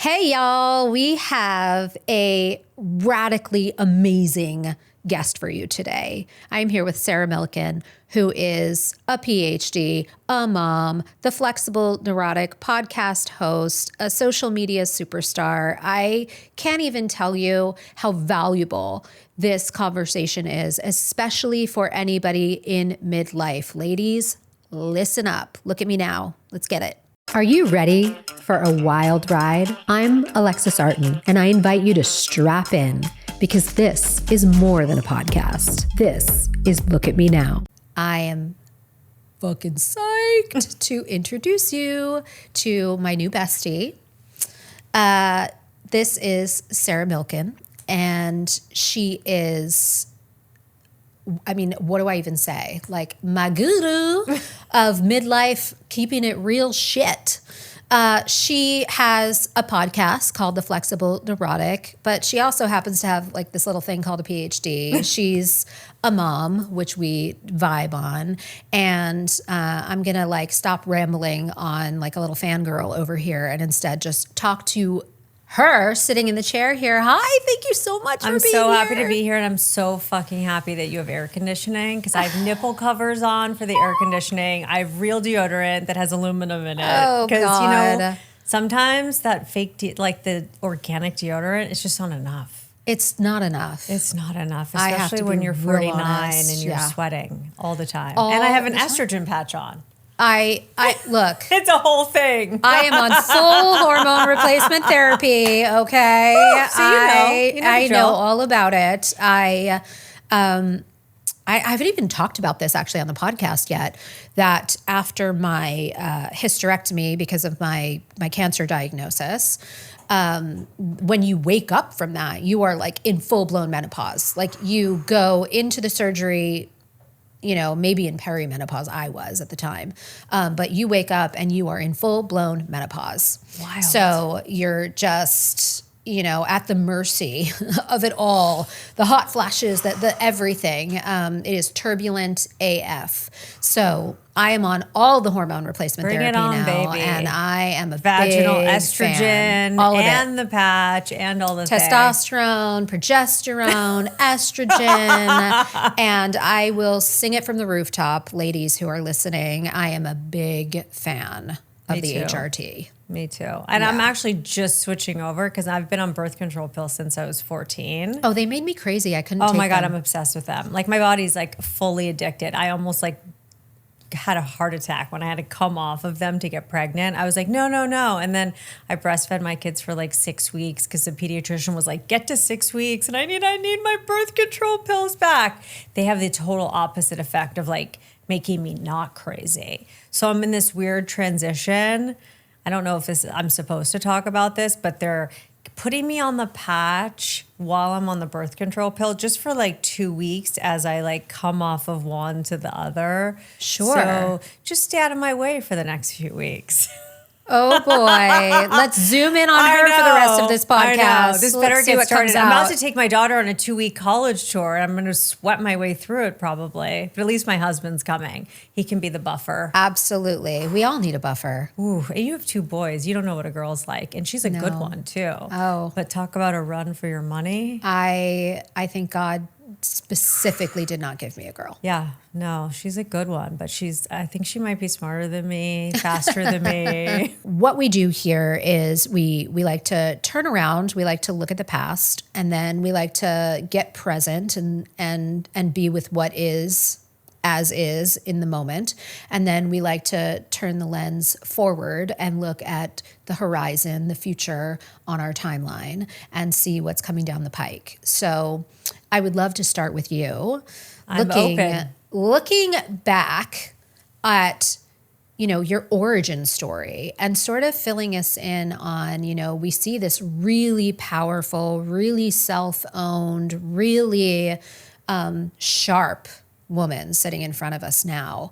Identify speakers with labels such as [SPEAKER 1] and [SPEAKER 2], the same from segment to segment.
[SPEAKER 1] Hey, y'all, we have a radically amazing guest for you today. I'm here with Sarah Milken, who is a PhD, a mom, the Flexible Neurotic podcast host, a social media superstar. I can't even tell you how valuable this conversation is, especially for anybody in midlife. Ladies, listen up. Look at me now. Let's get it. Are you ready for a wild ride? I'm Alexis Artin, and I invite you to strap in because this is more than a podcast. This is Look at Me Now. I am fucking psyched to introduce you to my new bestie. This is Sarah Milken, and she is, I mean, what do I even say? Like my guru of midlife, keeping it real shit. She has a podcast called The Flexible Neurotic, but she also happens to have like this little thing called a PhD. She's a mom, which we vibe on. And I'm going to like stop rambling on like a little fangirl over here and instead just talk to her sitting in the chair here. Hi, thank you so much for being here.
[SPEAKER 2] I'm so happy to be here, and I'm so fucking happy that you have air conditioning because I have nipple covers on for the air conditioning. I have real deodorant that has aluminum in it.
[SPEAKER 1] Oh, God.
[SPEAKER 2] You know, sometimes that fake, like the organic deodorant, it's just not enough.
[SPEAKER 1] It's not enough.
[SPEAKER 2] It's not enough,
[SPEAKER 1] I have
[SPEAKER 2] especially
[SPEAKER 1] to
[SPEAKER 2] when
[SPEAKER 1] be
[SPEAKER 2] you're
[SPEAKER 1] real
[SPEAKER 2] 49
[SPEAKER 1] honest.
[SPEAKER 2] and you're
[SPEAKER 1] Yeah.
[SPEAKER 2] sweating all the time.
[SPEAKER 1] All
[SPEAKER 2] and I have an
[SPEAKER 1] the time.
[SPEAKER 2] estrogen patch on.
[SPEAKER 1] I look.
[SPEAKER 2] It's a whole thing.
[SPEAKER 1] I am on full hormone replacement therapy. Okay,
[SPEAKER 2] Ooh, so you know
[SPEAKER 1] I
[SPEAKER 2] the
[SPEAKER 1] know
[SPEAKER 2] drill.
[SPEAKER 1] all about it. I haven't even talked about this actually on the podcast yet. That after my hysterectomy because of my cancer diagnosis, when you wake up from that, you are like in full blown menopause. Like you go into the surgery. You know, maybe in perimenopause, I was at the time. But you wake up and you are in full-blown menopause.
[SPEAKER 2] Wild.
[SPEAKER 1] So you're just, you know, at the mercy of it all. The hot flashes, the everything. It is turbulent AF. So I am on all the hormone replacement
[SPEAKER 2] Bring
[SPEAKER 1] therapy
[SPEAKER 2] it on,
[SPEAKER 1] now.
[SPEAKER 2] baby.
[SPEAKER 1] And I am a
[SPEAKER 2] Vaginal
[SPEAKER 1] big
[SPEAKER 2] estrogen
[SPEAKER 1] fan. All of it.
[SPEAKER 2] and the patch and all the things.
[SPEAKER 1] Testosterone, progesterone, estrogen, and I will sing it from the rooftop. Ladies who are listening, I am a big fan of
[SPEAKER 2] Me
[SPEAKER 1] the
[SPEAKER 2] too.
[SPEAKER 1] HRT.
[SPEAKER 2] Me too. And I'm actually just switching over because I've been on birth control pills since I was 14.
[SPEAKER 1] Oh, they made me crazy. I couldn't
[SPEAKER 2] Oh
[SPEAKER 1] take
[SPEAKER 2] my God,
[SPEAKER 1] them.
[SPEAKER 2] I'm obsessed with them. Like my body's like fully addicted. I almost like had a heart attack when I had to come off of them to get pregnant. I was like, no. And then I breastfed my kids for like 6 weeks because the pediatrician was like, get to 6 weeks and I need my birth control pills back. They have the total opposite effect of like making me not crazy. So I'm in this weird transition. I don't know if I'm supposed to talk about this, but they're putting me on the patch while I'm on the birth control pill just for like 2 weeks as I like come off of one to the other.
[SPEAKER 1] Sure.
[SPEAKER 2] So just stay out of my way for the next few weeks.
[SPEAKER 1] Oh boy. Let's zoom in on her for the rest of this
[SPEAKER 2] I know.
[SPEAKER 1] podcast.
[SPEAKER 2] This
[SPEAKER 1] Let's
[SPEAKER 2] better
[SPEAKER 1] see
[SPEAKER 2] get
[SPEAKER 1] what comes
[SPEAKER 2] started. I'm about
[SPEAKER 1] out.
[SPEAKER 2] to take my daughter on a 2-week college tour. I'm going to sweat my way through it probably. But at least my husband's coming. He can be the buffer.
[SPEAKER 1] Absolutely. We all need a buffer.
[SPEAKER 2] Ooh, and you have 2 boys. You don't know what a girl's like. And she's a good one too.
[SPEAKER 1] Oh.
[SPEAKER 2] But talk about a run for your money.
[SPEAKER 1] I think God specifically did not give me a girl.
[SPEAKER 2] Yeah, no, she's a good one. But I think she might be smarter than me, faster than me.
[SPEAKER 1] What we do here is we like to turn around, we like to look at the past, and then we like to get present and be with what is as is in the moment. And then we like to turn the lens forward and look at the horizon, the future on our timeline and see what's coming down the pike. So I would love to start with you.
[SPEAKER 2] I'm open.
[SPEAKER 1] Looking back at, you know, your origin story and sort of filling us in on, you know, we see this really powerful, really self-owned, really sharp woman sitting in front of us now.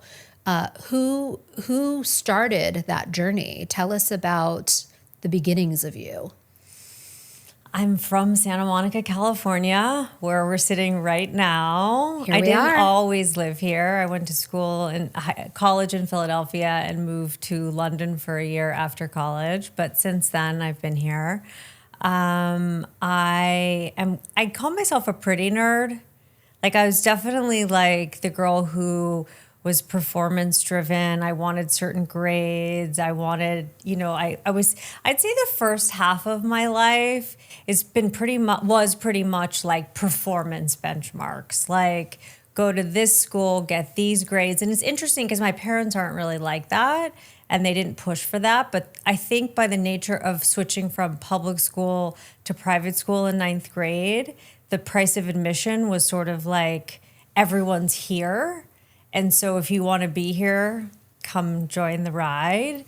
[SPEAKER 1] Who started that journey? Tell us about the beginnings of you.
[SPEAKER 2] I'm from Santa Monica, California, where we're sitting right now.
[SPEAKER 1] Here
[SPEAKER 2] I
[SPEAKER 1] we
[SPEAKER 2] didn't
[SPEAKER 1] are.
[SPEAKER 2] always live here. I went to school and college in Philadelphia and moved to London for a year after college. But since then, I've been here. I call myself a pretty nerd. Like I was definitely like the girl who was performance driven. I wanted certain grades. I wanted, I'd say the first half of my life was pretty much like performance benchmarks. Like go to this school, get these grades. And it's interesting because my parents aren't really like that and they didn't push for that. But I think by the nature of switching from public school to private school in ninth grade, the price of admission was sort of like everyone's here. And so if you want to be here, come join the ride.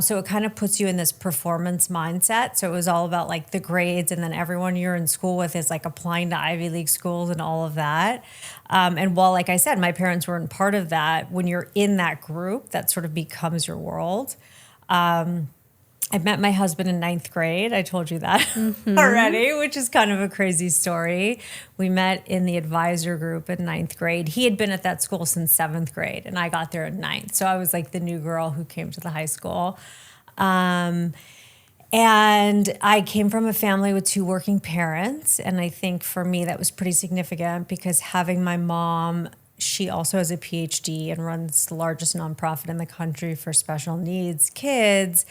[SPEAKER 2] So it kind of puts you in this performance mindset. So it was all about like the grades, and then everyone you're in school with is like applying to Ivy League schools and all of that. And while, like I said, my parents weren't part of that, when you're in that group, that sort of becomes your world. I met my husband in ninth grade. I told you that already, which is kind of a crazy story. We met in the advisor group in ninth grade. He had been at that school since seventh grade, and I got there in ninth. So I was like the new girl who came to the high school. And I came from a family with two working parents. And I think for me, that was pretty significant because having my mom, she also has a PhD and runs the largest nonprofit in the country for special needs kids.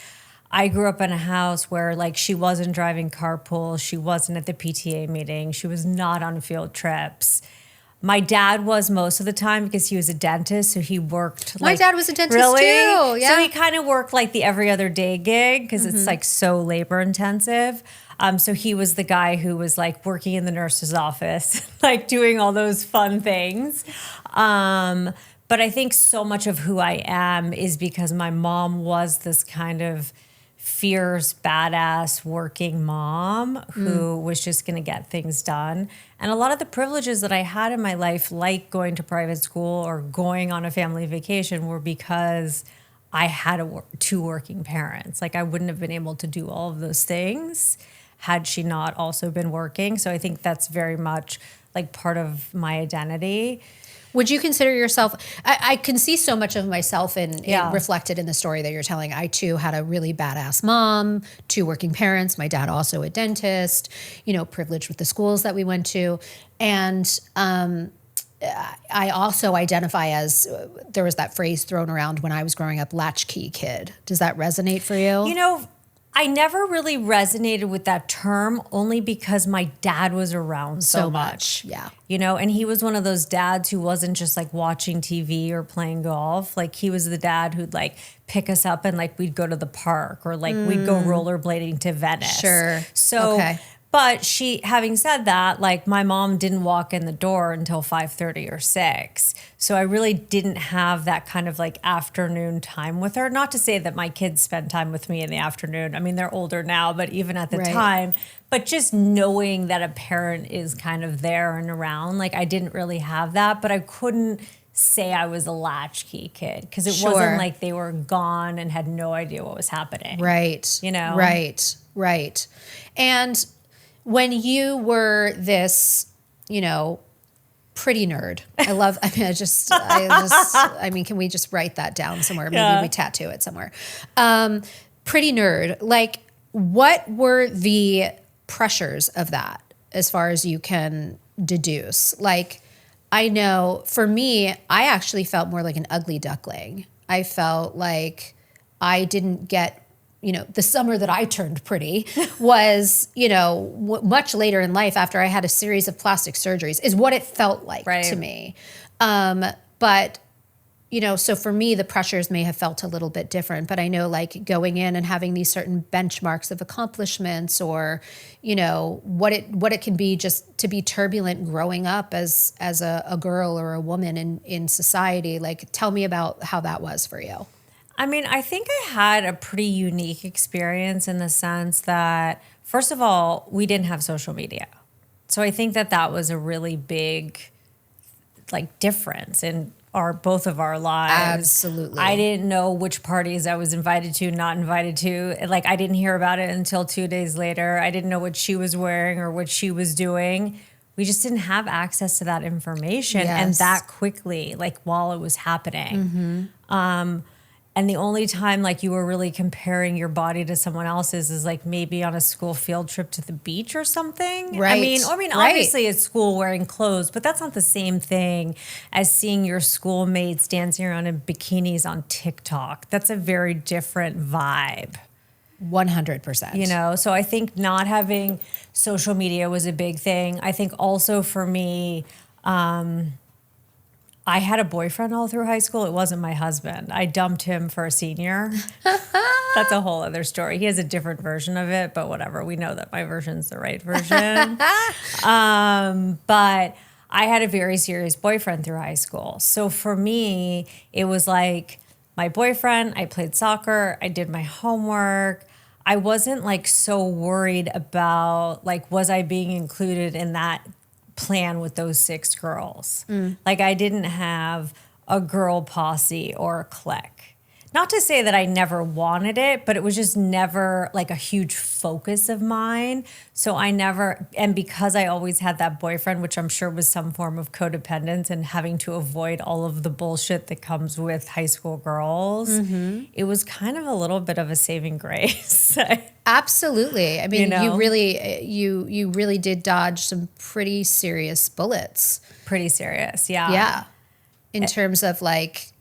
[SPEAKER 2] I grew up in a house where like she wasn't driving carpool, she wasn't at the PTA meeting, she was not on field trips. My dad was most of the time because he was a dentist, so he worked.
[SPEAKER 1] My dad was a dentist
[SPEAKER 2] really?
[SPEAKER 1] too. Yeah.
[SPEAKER 2] So he kind of worked like the every other day gig because it's like so labor intensive. So he was the guy who was like working in the nurse's office, like doing all those fun things. But I think so much of who I am is because my mom was this kind of fierce, badass, working mom who was just going to get things done. And a lot of the privileges that I had in my life, like going to private school or going on a family vacation, were because I had two working parents. Like I wouldn't have been able to do all of those things had she not also been working. So I think that's very much like part of my identity.
[SPEAKER 1] Would you consider yourself, I can see so much of myself in reflected in the story that you're telling. I too had a really badass mom, two working parents, my dad also a dentist, privileged with the schools that we went to. And I also identify as, there was that phrase thrown around when I was growing up, latchkey kid. Does that resonate for you?
[SPEAKER 2] I never really resonated with that term only because my dad was around so much.
[SPEAKER 1] Yeah.
[SPEAKER 2] And he was one of those dads who wasn't just like watching TV or playing golf. Like he was the dad who'd like pick us up and like we'd go to the park or like we'd go rollerblading to Venice.
[SPEAKER 1] Sure.
[SPEAKER 2] So,
[SPEAKER 1] okay.
[SPEAKER 2] But having said that, like my mom didn't walk in the door until 5:30 or 6. So I really didn't have that kind of like afternoon time with her. Not to say that my kids spend time with me in the afternoon. I mean, they're older now, but even at the time, but just knowing that a parent is kind of there and around, like I didn't really have that, but I couldn't say I was a latchkey kid because it wasn't like they were gone and had no idea what was happening.
[SPEAKER 1] Right. Right. And when you were this, pretty nerd, can we just write that down somewhere? Maybe we tattoo it somewhere. Pretty nerd, like what were the pressures of that as far as you can deduce? Like, I know for me, I actually felt more like an ugly duckling. I felt like I didn't get, the summer that I turned pretty was, much later in life after I had a series of plastic surgeries is what it felt like to me. But, so for me, the pressures may have felt a little bit different, but I know like going in and having these certain benchmarks of accomplishments or, what it can be just to be turbulent growing up as a girl or a woman in society. Like, tell me about how that was for you.
[SPEAKER 2] I mean, I think I had a pretty unique experience in the sense that, first of all, we didn't have social media. So I think that was a really big, like, difference in both of our lives.
[SPEAKER 1] Absolutely.
[SPEAKER 2] I didn't know which parties I was invited to, not invited to. Like, I didn't hear about it until 2 days later. I didn't know what she was wearing or what she was doing. We just didn't have access to that information and that quickly, like while it was happening. And the only time like you were really comparing your body to someone else's is like maybe on a school field trip to the beach or something.
[SPEAKER 1] Right.
[SPEAKER 2] I mean, obviously it's school wearing clothes, but that's not the same thing as seeing your schoolmates dancing around in bikinis on TikTok. That's a very different vibe.
[SPEAKER 1] 100%.
[SPEAKER 2] You know, so I think not having social media was a big thing. I think also for me, I had a boyfriend all through high school. It wasn't my husband. I dumped him for a senior. That's a whole other story. He has a different version of it, but whatever. We know that my version's the right version. But I had a very serious boyfriend through high school. So for me, it was like my boyfriend, I played soccer, I did my homework. I wasn't like so worried about like, was I being included in that plan with those 6 girls. Like I didn't have a girl posse or a clique. Not to say that I never wanted it, but it was just never like a huge focus of mine. So I never, and because I always had that boyfriend, which I'm sure was some form of codependence and having to avoid all of the bullshit that comes with high school girls, it was kind of a little bit of a saving grace.
[SPEAKER 1] Absolutely. I mean,
[SPEAKER 2] You know?
[SPEAKER 1] you really did dodge some pretty serious bullets.
[SPEAKER 2] Pretty serious, yeah.
[SPEAKER 1] Yeah. In terms of like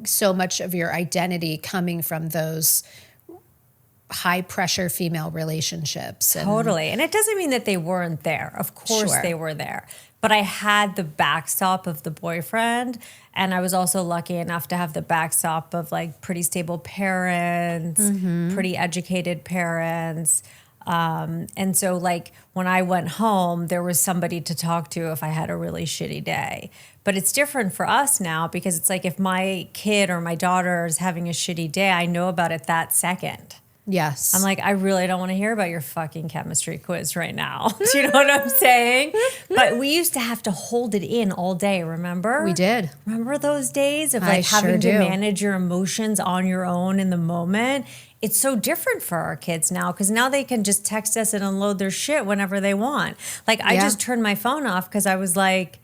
[SPEAKER 1] so much of your identity coming from those high pressure female relationships.
[SPEAKER 2] Totally. And it doesn't mean that they weren't there. Of course
[SPEAKER 1] Sure.
[SPEAKER 2] they were there. But I had the backstop of the boyfriend. And I was also lucky enough to have the backstop of like pretty stable parents, pretty educated parents. And so like when I went home, there was somebody to talk to if I had a really shitty day. But it's different for us now because it's like if my kid or my daughter is having a shitty day, I know about it that second.
[SPEAKER 1] Yes.
[SPEAKER 2] I'm like, I really don't want to hear about your fucking chemistry quiz right now. Do you know what I'm saying? But we used to have to hold it in all day, remember?
[SPEAKER 1] We did.
[SPEAKER 2] Remember those days of
[SPEAKER 1] I
[SPEAKER 2] like
[SPEAKER 1] sure
[SPEAKER 2] having to
[SPEAKER 1] do.
[SPEAKER 2] manage your emotions on your own in the moment? It's so different for our kids now because now they can just text us and unload their shit whenever they want. Like I just turned my phone off because I was like,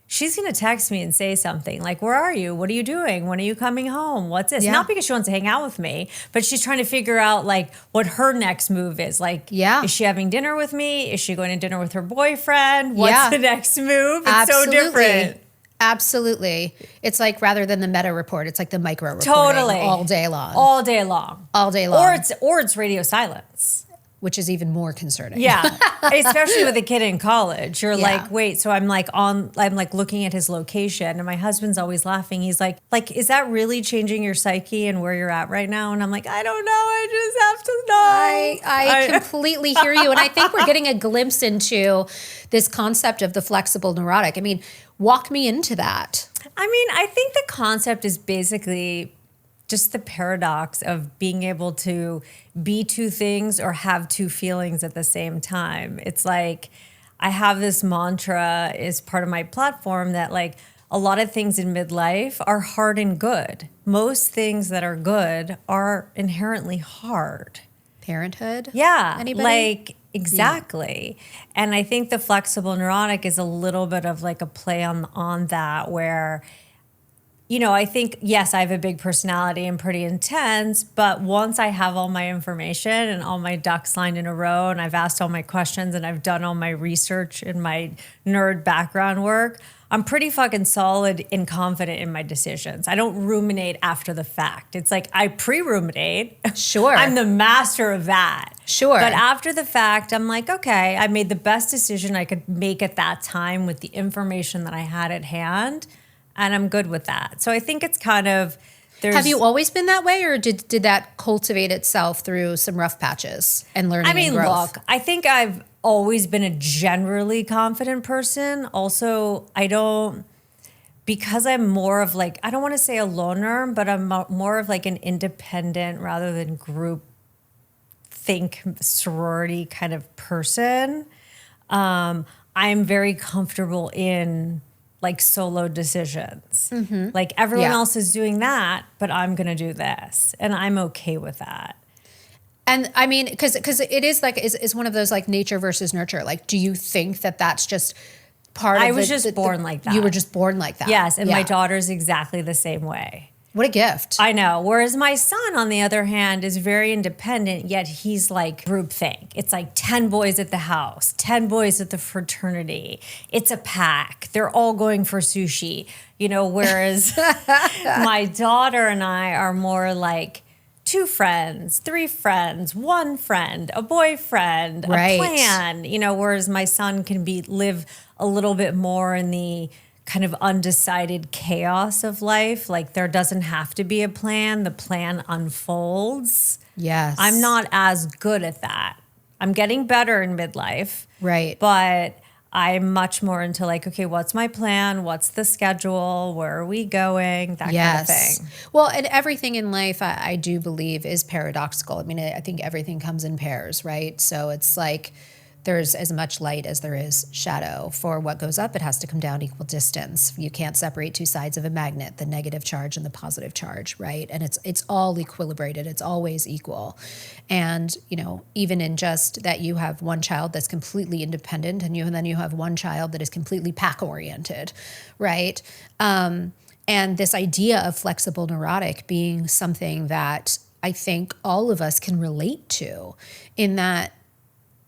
[SPEAKER 2] she's going to text me and say something like, where are you? What are you doing? When are you coming home? What's this?
[SPEAKER 1] Yeah.
[SPEAKER 2] Not because she wants to hang out with me, but she's trying to figure out like what her next move is. Like, is she having dinner with me? Is she going to dinner with her boyfriend? What's the next move? It's so different.
[SPEAKER 1] Absolutely. It's like rather than the meta report, it's like the micro reporting
[SPEAKER 2] Totally.
[SPEAKER 1] all day long.
[SPEAKER 2] All day long.
[SPEAKER 1] All day long.
[SPEAKER 2] Or it's radio silence.
[SPEAKER 1] Which is even more concerning.
[SPEAKER 2] Yeah, especially with a kid in college. You're like, wait, so I'm like looking at his location and my husband's always laughing. He's like, is that really changing your psyche and where you're at right now? And I'm like, I don't know. I just have to know.
[SPEAKER 1] I completely hear you. And I think we're getting a glimpse into this concept of the flexible neurotic. I mean, walk me into that.
[SPEAKER 2] I mean, I think the concept is basically just the paradox of being able to be 2 things or have 2 feelings at the same time. It's like I have this mantra as part of my platform that like a lot of things in midlife are hard and good. Most things that are good are inherently hard.
[SPEAKER 1] Parenthood?
[SPEAKER 2] Yeah.
[SPEAKER 1] Anybody?
[SPEAKER 2] Like, exactly. And I think the flexible neurotic is a little bit of like a play on that where, you know, I think, yes, I have a big personality and pretty intense, but once I have all my information and all my ducks lined in a row and I've asked all my questions and I've done all my research and my nerd background work, I'm pretty fucking solid and confident in my decisions. I don't ruminate after the fact. It's like I pre-ruminate.
[SPEAKER 1] Sure.
[SPEAKER 2] I'm the master of that.
[SPEAKER 1] Sure.
[SPEAKER 2] But after the fact, I'm like, okay, I made the best decision I could make at that time with the information that I had at hand. And I'm good with that. So I think it's kind of,
[SPEAKER 1] have you always been that way or did that cultivate itself through some rough patches and learning and growth?
[SPEAKER 2] Look, I think I've always been a generally confident person. Also, because I'm more of like, I don't want to say a loner, but I'm more of like an independent rather than group think sorority kind of person. I'm very comfortable in like solo decisions. Like everyone else is doing that, but I'm going to do this. And I'm okay with that.
[SPEAKER 1] And I mean, because it is like, is one of those like nature versus nurture. Like, do you think that that's just part of
[SPEAKER 2] I was just born like that.
[SPEAKER 1] You were just born like that.
[SPEAKER 2] Yes. And my daughter's exactly the same way.
[SPEAKER 1] What a gift.
[SPEAKER 2] I know. Whereas my son, on the other hand, is very independent, yet he's like groupthink. It's like 10 boys at the house, 10 boys at the fraternity. It's a pack. They're all going for sushi, you know, whereas my daughter and I are more like 2 friends, 3 friends, 1 friend, a boyfriend, a plan, you know, whereas my son can live a little bit more in the kind of undecided chaos of life. Like there doesn't have to be a plan. The plan unfolds.
[SPEAKER 1] Yes.
[SPEAKER 2] I'm not as good at that. I'm getting better in midlife.
[SPEAKER 1] Right.
[SPEAKER 2] But I'm much more into like, okay, what's my plan? What's the schedule? Where are we going? That kind of thing.
[SPEAKER 1] Well, and everything in life, I do believe is paradoxical. I mean, I think everything comes in pairs, right? So it's like, there's as much light as there is shadow. For what goes up, it has to come down equal distance. You can't separate 2 sides of a magnet, the negative charge and the positive charge, right? And it's all equilibrated. It's always equal. And, you know, even in just that you have one child that's completely independent and then you have one child that is completely pack-oriented, right? And this idea of flexible neurotic being something that I think all of us can relate to, in that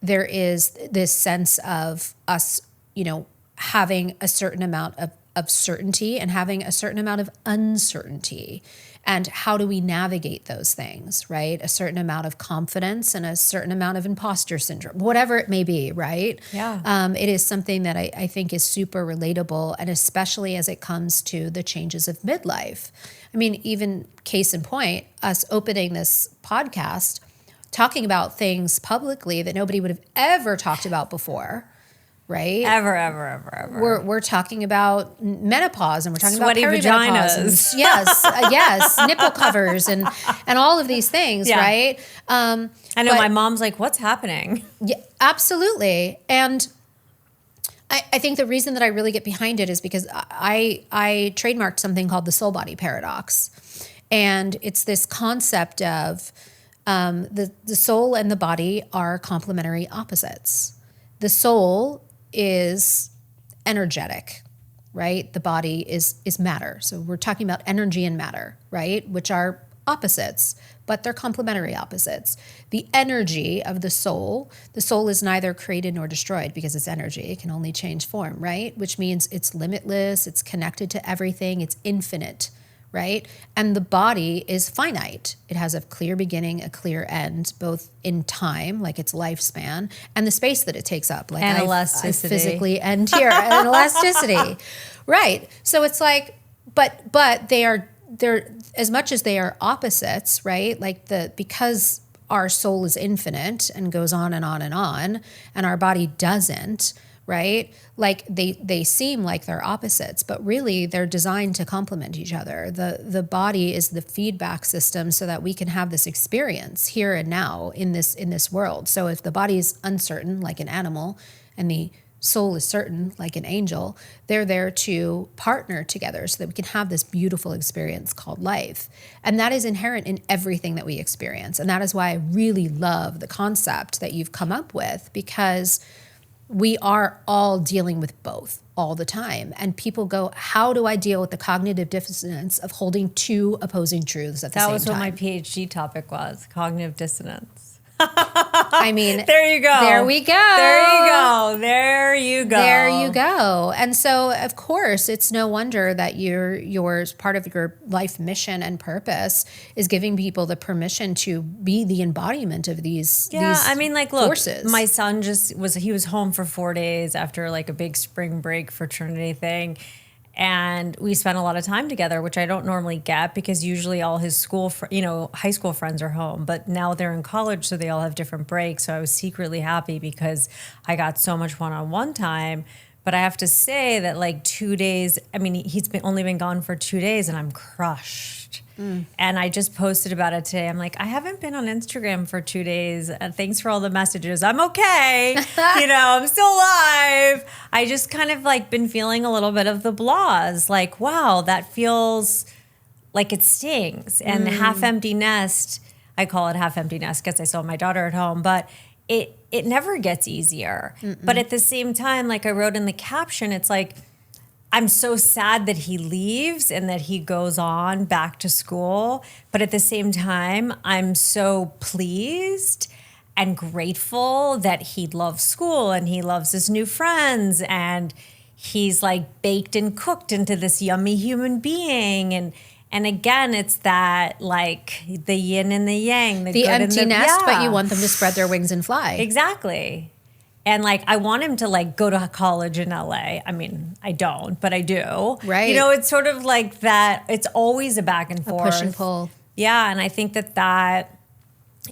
[SPEAKER 1] there is this sense of us, you know, having a certain amount of certainty and having a certain amount of uncertainty. And how do we navigate those things, right? A certain amount of confidence and a certain amount of imposter syndrome, whatever it may be, right?
[SPEAKER 2] Yeah.
[SPEAKER 1] It is something that I think is super relatable, and especially as it comes to the changes of midlife. I mean, even case in point, us opening this podcast, talking about things publicly that nobody would have ever talked about before, right?
[SPEAKER 2] Ever.
[SPEAKER 1] We're talking about menopause, and we're talking
[SPEAKER 2] Sweaty
[SPEAKER 1] about perimenopause,
[SPEAKER 2] vaginas.
[SPEAKER 1] and yes, nipple covers, and all of these things, right?
[SPEAKER 2] I know, my mom's like, what's happening?
[SPEAKER 1] Yeah, absolutely. And I think the reason that I really get behind it is because I trademarked something called the soul body paradox, and it's this concept of the soul and the body are complementary opposites. The soul is energetic, right? The body is matter. So we're talking about energy and matter, right? Which are opposites, but they're complementary opposites. The energy of the soul is neither created nor destroyed because it's energy. It can only change form, right? Which means it's limitless, it's connected to everything, it's infinite, right? And the body is finite. It has a clear beginning, a clear end, both in time, like its lifespan, and the space that it takes up. Like
[SPEAKER 2] and
[SPEAKER 1] I
[SPEAKER 2] elasticity.
[SPEAKER 1] Physically end here, and elasticity. Right. So it's like, but they're as much as they are opposites, right? Like because our soul is infinite and goes on and on and on, and our body doesn't, right? Like they seem like they're opposites, but really they're designed to complement each other. The body is the feedback system so that we can have this experience here and now in this world. So if the body is uncertain, like an animal, and the soul is certain, like an angel, they're there to partner together so that we can have this beautiful experience called life. And that is inherent in everything that we experience. And that is why I really love the concept that you've come up with, because we are all dealing with both all the time. And people go, how do I deal with the cognitive dissonance of holding 2 opposing truths at the same time?
[SPEAKER 2] That was what my PhD topic was, cognitive dissonance.
[SPEAKER 1] I mean,
[SPEAKER 2] there you go.
[SPEAKER 1] There we go.
[SPEAKER 2] There you go. There you go.
[SPEAKER 1] There you go. And so, of course, it's no wonder that your part of your life mission and purpose is giving people the permission to be the embodiment of these.
[SPEAKER 2] Yeah,
[SPEAKER 1] these
[SPEAKER 2] I mean, like, look,
[SPEAKER 1] forces.
[SPEAKER 2] My son he was home for 4 days after like a big spring break fraternity thing. And we spent a lot of time together, which I don't normally get because usually all his high school friends are home. But now they're in college, so they all have different breaks. So I was secretly happy because I got so much one-on-one time. But I have to say that like 2 days, I mean, only been gone for 2 days and I'm crushed. And I just posted about it today. I'm like, I haven't been on Instagram for 2 days. Thanks for all the messages. I'm okay. I'm still alive. I just kind of like been feeling a little bit of the blahs. Like, wow, that feels like it stings. And half empty nest, I call it half empty nest because I still have my daughter at home, but it never gets easier. But at the same time, like I wrote in the caption, it's like, I'm so sad that he leaves and that he goes on back to school. But at the same time, I'm so pleased and grateful that he loves school and he loves his new friends and he's like baked and cooked into this yummy human being. And again, it's that like the yin and the yang, the good
[SPEAKER 1] empty
[SPEAKER 2] and the,
[SPEAKER 1] nest, but you want them to spread their wings and fly.
[SPEAKER 2] Exactly. And like, I want him to like go to college in LA. I mean, I don't, but I do.
[SPEAKER 1] Right.
[SPEAKER 2] It's sort of like that. It's always a back and forth.
[SPEAKER 1] Push and pull.
[SPEAKER 2] Yeah. And I think that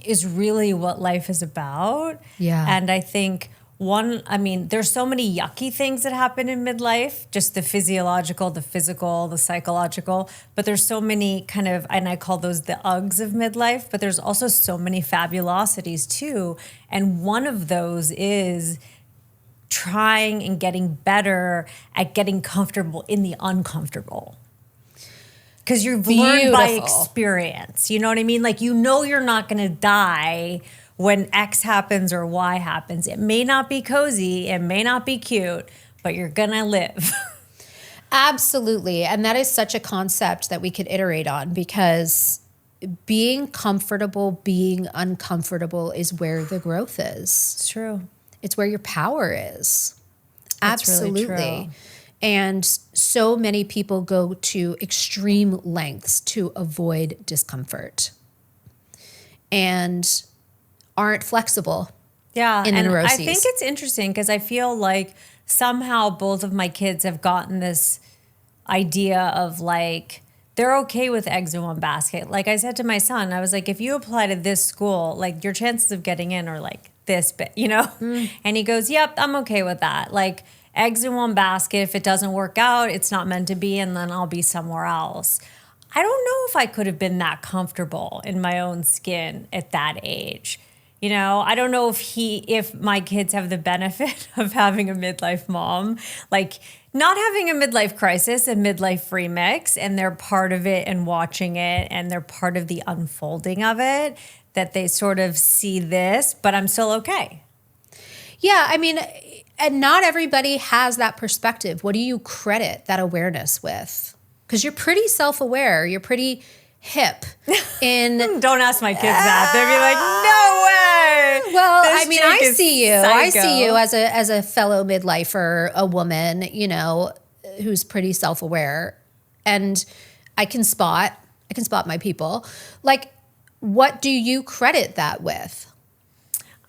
[SPEAKER 2] is really what life is about.
[SPEAKER 1] Yeah.
[SPEAKER 2] And I think there's so many yucky things that happen in midlife, just the physiological, the physical, the psychological, but there's so many kind of, and I call those the Uggs of midlife, but there's also so many fabulosities too. And one of those is trying and getting better at getting comfortable in the uncomfortable. Because you've learned by experience, you know what I mean? Like, you're not going to die when X happens or Y happens. It may not be cozy, it may not be cute, but you're gonna live.
[SPEAKER 1] Absolutely. And that is such a concept that we could iterate on because being comfortable, being uncomfortable is where the growth is.
[SPEAKER 2] It's true.
[SPEAKER 1] It's where your power is.
[SPEAKER 2] That's
[SPEAKER 1] Absolutely.
[SPEAKER 2] really true.
[SPEAKER 1] And so many people go to extreme lengths to avoid discomfort and aren't flexible.
[SPEAKER 2] Yeah.
[SPEAKER 1] In the neuroses.
[SPEAKER 2] I think it's interesting because I feel like somehow both of my kids have gotten this idea of like, they're okay with eggs in one basket. Like I said to my son, I was like, if you apply to this school, like your chances of getting in are like this bit, And he goes, yep, I'm okay with that. Like eggs in one basket. If it doesn't work out, it's not meant to be. And then I'll be somewhere else. I don't know if I could have been that comfortable in my own skin at that age. I don't know if my kids have the benefit of having a midlife mom, like not having a midlife crisis, a midlife remix, and they're part of it and watching it and they're part of the unfolding of it, that they sort of see this, but I'm still okay.
[SPEAKER 1] Yeah, I mean, and not everybody has that perspective. What do you credit that awareness with? Because you're pretty self-aware. You're pretty hip in
[SPEAKER 2] don't ask my kids that. They'd be like, no way.
[SPEAKER 1] Well,
[SPEAKER 2] This
[SPEAKER 1] I mean,
[SPEAKER 2] chick
[SPEAKER 1] I
[SPEAKER 2] is
[SPEAKER 1] see you.
[SPEAKER 2] psycho.
[SPEAKER 1] I see you as a fellow midlifer, a woman, who's pretty self-aware. And I can spot my people. Like, what do you credit that with?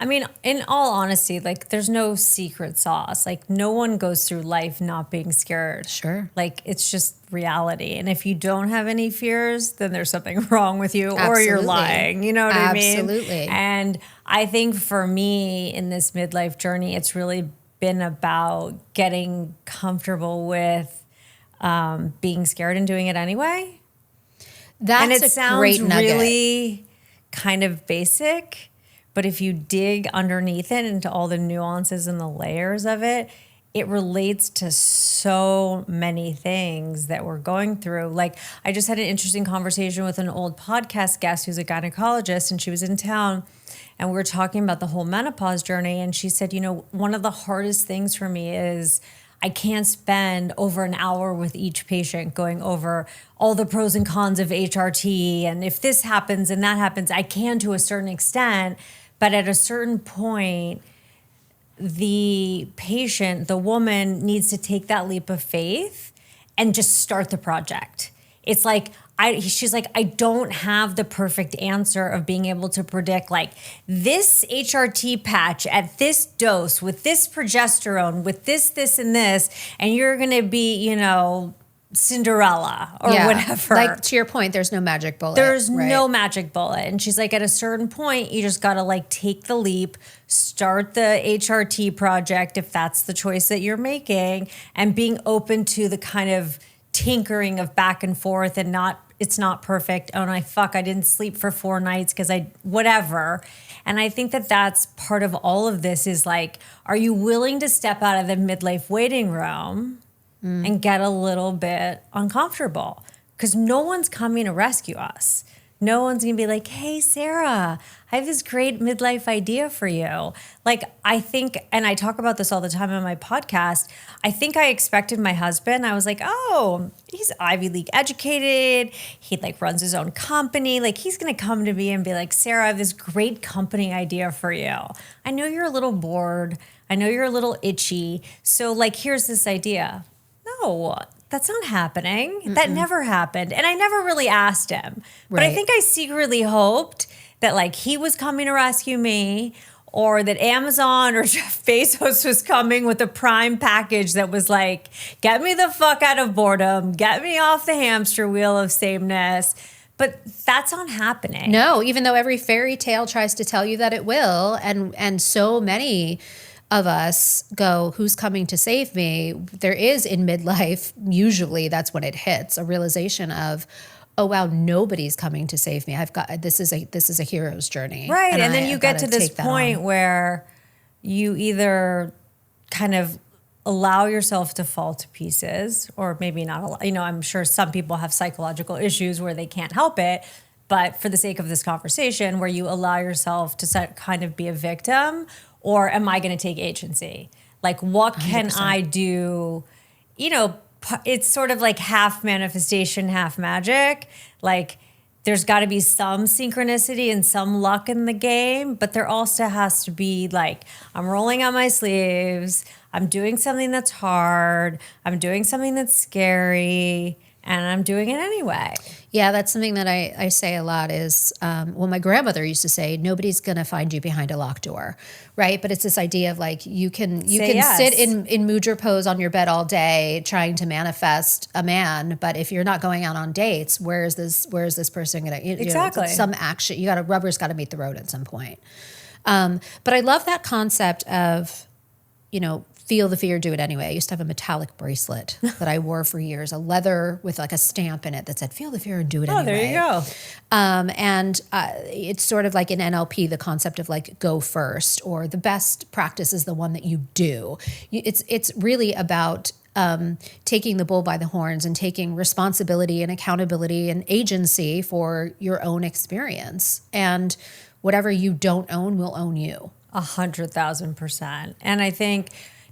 [SPEAKER 2] I mean, in all honesty, like there's no secret sauce. Like no one goes through life not being scared.
[SPEAKER 1] Sure.
[SPEAKER 2] Like it's just reality. And if you don't have any fears, then there's something wrong with you or you're
[SPEAKER 1] Absolutely.
[SPEAKER 2] lying. You know what I mean?
[SPEAKER 1] Absolutely.
[SPEAKER 2] And I think for me in this midlife journey, it's really been about getting comfortable with being scared and doing it anyway.
[SPEAKER 1] That's
[SPEAKER 2] and it
[SPEAKER 1] a
[SPEAKER 2] sounds
[SPEAKER 1] great nugget.
[SPEAKER 2] really kind of basic. But if you dig underneath it into all the nuances and the layers of it, it relates to so many things that we're going through. Like I just had an interesting conversation with an old podcast guest who's a gynecologist, and she was in town and we were talking about the whole menopause journey. And she said, one of the hardest things for me is I can't spend over an hour with each patient going over all the pros and cons of HRT. And if this happens and that happens, I can to a certain extent. But at a certain point, the patient, the woman, needs to take that leap of faith and just start the project. It's like, she's like, I don't have the perfect answer of being able to predict like this HRT patch at this dose with this progesterone, with this, and this, and you're going to be, Cinderella or whatever.
[SPEAKER 1] Like to your point, there's no magic bullet.
[SPEAKER 2] There's no magic bullet. And she's like, at a certain point, you just got to like take the leap, start the HRT project if that's the choice that you're making, and being open to the kind of tinkering of back and forth and not it's not perfect. Oh, I didn't sleep for 4 nights because whatever. And I think that that's part of all of this is like, are you willing to step out of the midlife waiting room and get a little bit uncomfortable? Because no one's coming to rescue us. No one's going to be like, hey, Sarah, I have this great midlife idea for you. Like, I think, and I talk about this all the time on my podcast, I think I expected my husband, I was like, oh, he's Ivy League educated. He like runs his own company. Like, he's going to come to me and be like, Sarah, I have this great company idea for you. I know you're a little bored. I know you're a little itchy. So like, here's this idea. No, that's not happening. Mm-mm. That never happened. And I never really asked him. But I think I secretly hoped that like he was coming to rescue me, or that Amazon or Jeff Bezos was coming with a prime package that was like, get me the fuck out of boredom, get me off the hamster wheel of sameness. But that's not happening.
[SPEAKER 1] No, even though every fairy tale tries to tell you that it will, and so many of us go, who's coming to save me? There is in midlife, usually that's when it hits, a realization of, oh wow, nobody's coming to save me. This is a hero's journey.
[SPEAKER 2] Right. And then you get to this point where you either kind of allow yourself to fall to pieces, or maybe not allow. You know, I'm sure some people have psychological issues where they can't help it. But for the sake of this conversation, where you allow yourself to kind of be a victim, or am I going to take agency? Like, what can 100%. I do? You know, it's sort of like half manifestation, half magic. Like, there's got to be some synchronicity and some luck in the game, but there also has to be like, I'm rolling up my sleeves. I'm doing something that's hard. I'm doing something that's scary. And I'm doing it anyway.
[SPEAKER 1] Yeah, that's something that I say a lot is, my grandmother used to say, nobody's going to find you behind a locked door, right? But it's this idea of like, you can sit in mudra pose on your bed all day trying to manifest a man, but if you're not going out on dates, where is this person going to,
[SPEAKER 2] exactly.
[SPEAKER 1] Some action, rubber's got to meet the road at some point. But I love that concept of, feel the fear, do it anyway. I used to have a metallic bracelet that I wore for years, a leather with like a stamp in it that said, feel the fear and do it anyway.
[SPEAKER 2] Oh, there you go.
[SPEAKER 1] And it's sort of like in NLP, the concept of like go first, or the best practice is the one that you do. It's really about taking the bull by the horns and taking responsibility and accountability and agency for your own experience. And whatever you don't own will own you.
[SPEAKER 2] 100,000%. And I think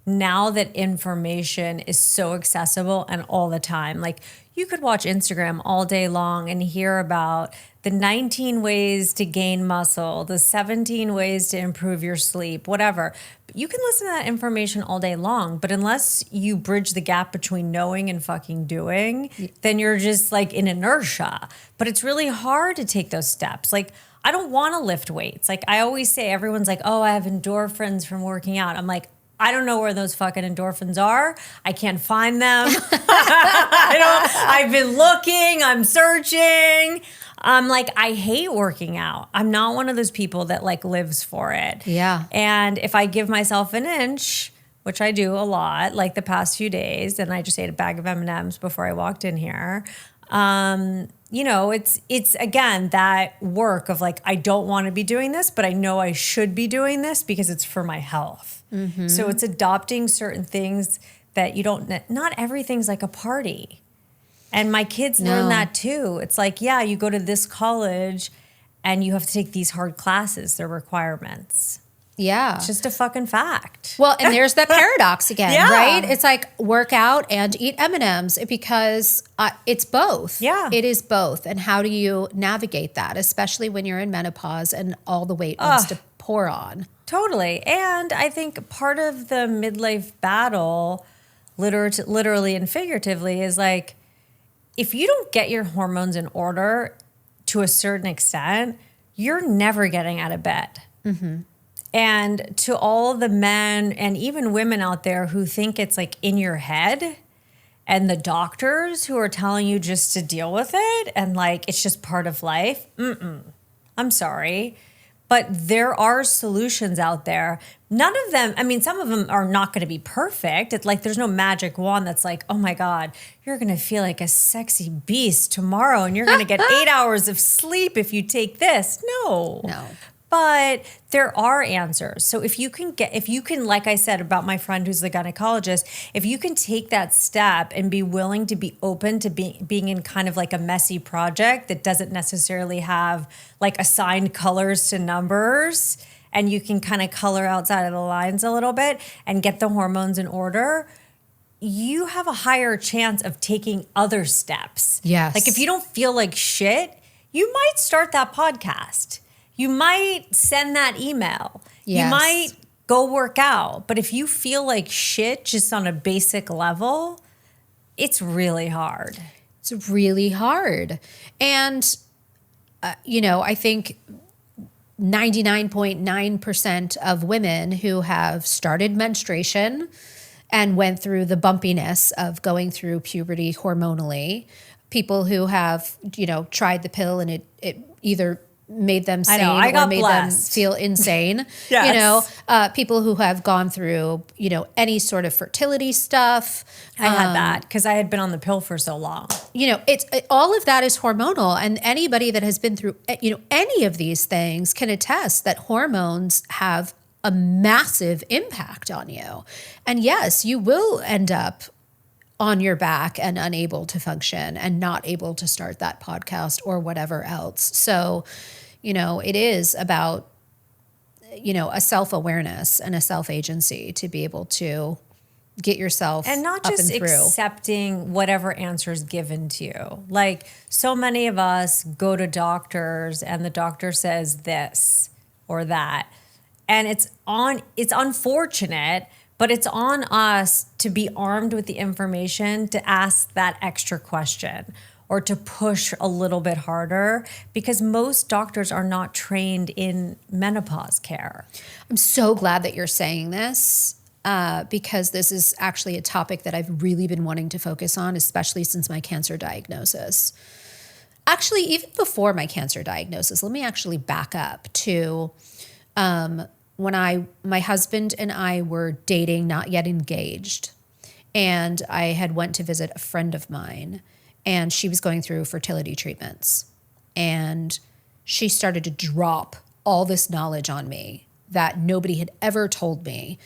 [SPEAKER 2] now that information is so accessible and all the time, like you could watch Instagram all day long and hear about the 19 ways to gain muscle, the 17 ways to improve your sleep, whatever. You can listen to that information all day long, but unless you bridge the gap between knowing and fucking doing, then you're just like in inertia. But it's really hard to take those steps. Like, I don't want to lift weights. Like I always say, everyone's like, oh, I have endorphins from working out. I'm like, I don't know where those fucking endorphins are. I can't find them. I've been looking, I'm searching. I'm like, I hate working out. I'm not one of those people that like lives for it.
[SPEAKER 1] Yeah. And
[SPEAKER 2] if I give myself an inch, which I do a lot, like the past few days, and I just ate a bag of M&Ms before I walked in here. It's again, that work of like, I don't want to be doing this, but I know I should be doing this because it's for my health. Mm-hmm. So it's adopting certain things that not everything's like a party. And my kids learn that too. It's like, yeah, you go to this college and you have to take these hard classes, they're requirements.
[SPEAKER 1] Yeah.
[SPEAKER 2] It's just a fucking fact.
[SPEAKER 1] Well, and there's that paradox again, right? It's like work out and eat M&Ms because it's both.
[SPEAKER 2] Yeah.
[SPEAKER 1] It is both. And how do you navigate that, especially when you're in menopause and all the weight wants to pour on?
[SPEAKER 2] Totally. And I think part of the midlife battle, literally and figuratively, is like, if you don't get your hormones in order to a certain extent, you're never getting out of bed. Mm-hmm. And to all the men and even women out there who think it's like in your head, and the doctors who are telling you just to deal with it and like it's just part of life, I'm sorry. But there are solutions out there. None of them, I mean, some of them are not going to be perfect. It's like there's no magic wand that's like, oh my God, you're going to feel like a sexy beast tomorrow and you're going to get 8 hours of sleep if you take this. No. But there are answers. So if you can, like I said about my friend who's the gynecologist, if you can take that step and be willing to be open to being in kind of like a messy project that doesn't necessarily have like assigned colors to numbers, and you can kind of color outside of the lines a little bit and get the hormones in order, you have a higher chance of taking other steps.
[SPEAKER 1] Yes.
[SPEAKER 2] Like if you don't feel like shit, you might start that podcast. You might send that email.
[SPEAKER 1] Yes.
[SPEAKER 2] You might go work out. But if you feel like shit just on a basic level, it's really hard.
[SPEAKER 1] It's really hard. And, I think 99.9% of women who have started menstruation and went through the bumpiness of going through puberty hormonally, people who have, tried the pill and it either made them sane or made them feel insane.
[SPEAKER 2] Yes.
[SPEAKER 1] People who have gone through, any sort of fertility stuff.
[SPEAKER 2] I had that because I had been on the pill for so long.
[SPEAKER 1] All of that is hormonal, and anybody that has been through, any of these things can attest that hormones have a massive impact on you. And yes, you will end up on your back and unable to function and not able to start that podcast or whatever else. So, it is about, a self-awareness and a self-agency to be able to get yourself
[SPEAKER 2] and not
[SPEAKER 1] up
[SPEAKER 2] just
[SPEAKER 1] and through.
[SPEAKER 2] Accepting whatever answer is given to you. Like so many of us go to doctors and the doctor says this or that. And it's unfortunate, but it's on us to be armed with the information to ask that extra question or to push a little bit harder, because most doctors are not trained in menopause care.
[SPEAKER 1] I'm so glad that you're saying this because this is actually a topic that I've really been wanting to focus on, especially since my cancer diagnosis. Actually, even before my cancer diagnosis, let me actually back up to when my husband and I were dating, not yet engaged, and I had went to visit a friend of mine, and she was going through fertility treatments, and she started to drop all this knowledge on me that nobody had ever told me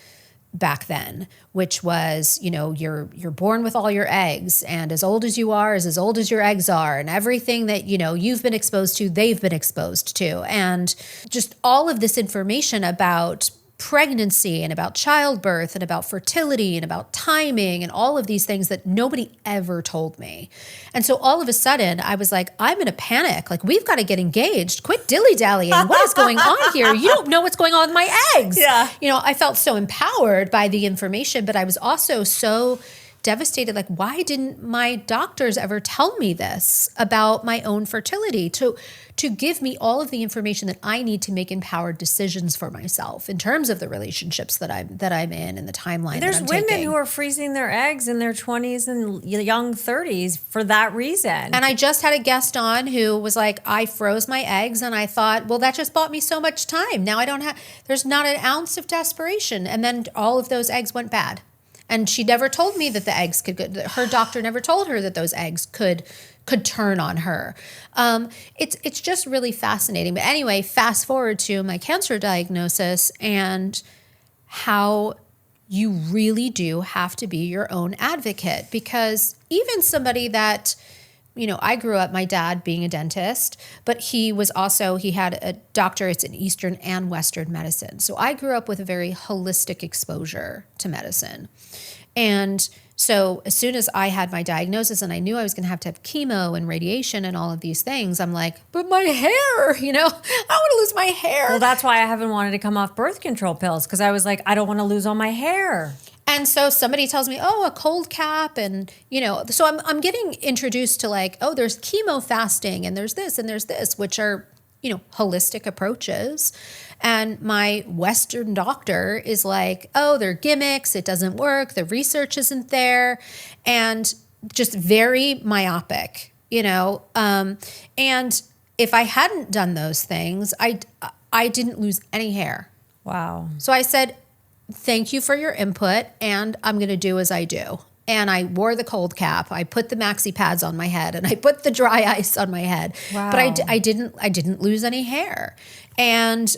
[SPEAKER 1] back then, which was, you're born with all your eggs, and as old as you are is as old as your eggs are, and everything that, you've been exposed to, they've been exposed to. And just all of this information about pregnancy and about childbirth and about fertility and about timing and all of these things that nobody ever told me. And so all of a sudden I was like, I'm in a panic. Like, we've got to get engaged. Quit dilly-dallying. What is going on here? You don't know what's going on with my eggs.
[SPEAKER 2] Yeah.
[SPEAKER 1] I felt so empowered by the information, but I was also so devastated. Like, why didn't my doctors ever tell me this about my own fertility to give me all of the information that I need to make empowered decisions for myself in terms of the relationships that I'm in and the timeline
[SPEAKER 2] There's
[SPEAKER 1] that I'm
[SPEAKER 2] women
[SPEAKER 1] taking.
[SPEAKER 2] who are freezing their eggs in their 20s and young 30s for that reason.
[SPEAKER 1] And I just had a guest on who was like, I froze my eggs and I thought, well, that just bought me so much time. Now there's not an ounce of desperation. And then all of those eggs went bad. And she never told me that the eggs her doctor never told her that those eggs could turn on her. It's just really fascinating. But anyway, fast forward to my cancer diagnosis and how you really do have to be your own advocate, because even somebody that, I grew up, my dad being a dentist, but he had a doctorate in Eastern and Western medicine. So I grew up with a very holistic exposure to medicine. And so as soon as I had my diagnosis and I knew I was going to have chemo and radiation and all of these things, I'm like, but my hair, I want to lose my hair.
[SPEAKER 2] Well, that's why I haven't wanted to come off birth control pills, because I was like, I don't want to lose all my hair.
[SPEAKER 1] And so somebody tells me, a cold cap, and so I'm getting introduced to like, there's chemo fasting and there's this, which are, holistic approaches. And my Western doctor is like, they're gimmicks. It doesn't work. The research isn't there. And just very myopic, And if I hadn't done those things, I didn't lose any hair.
[SPEAKER 2] Wow.
[SPEAKER 1] So I said, thank you for your input, and I'm going to do as I do. And I wore the cold cap. I put the maxi pads on my head, and I put the dry ice on my head.
[SPEAKER 2] Wow.
[SPEAKER 1] But I didn't lose any hair. And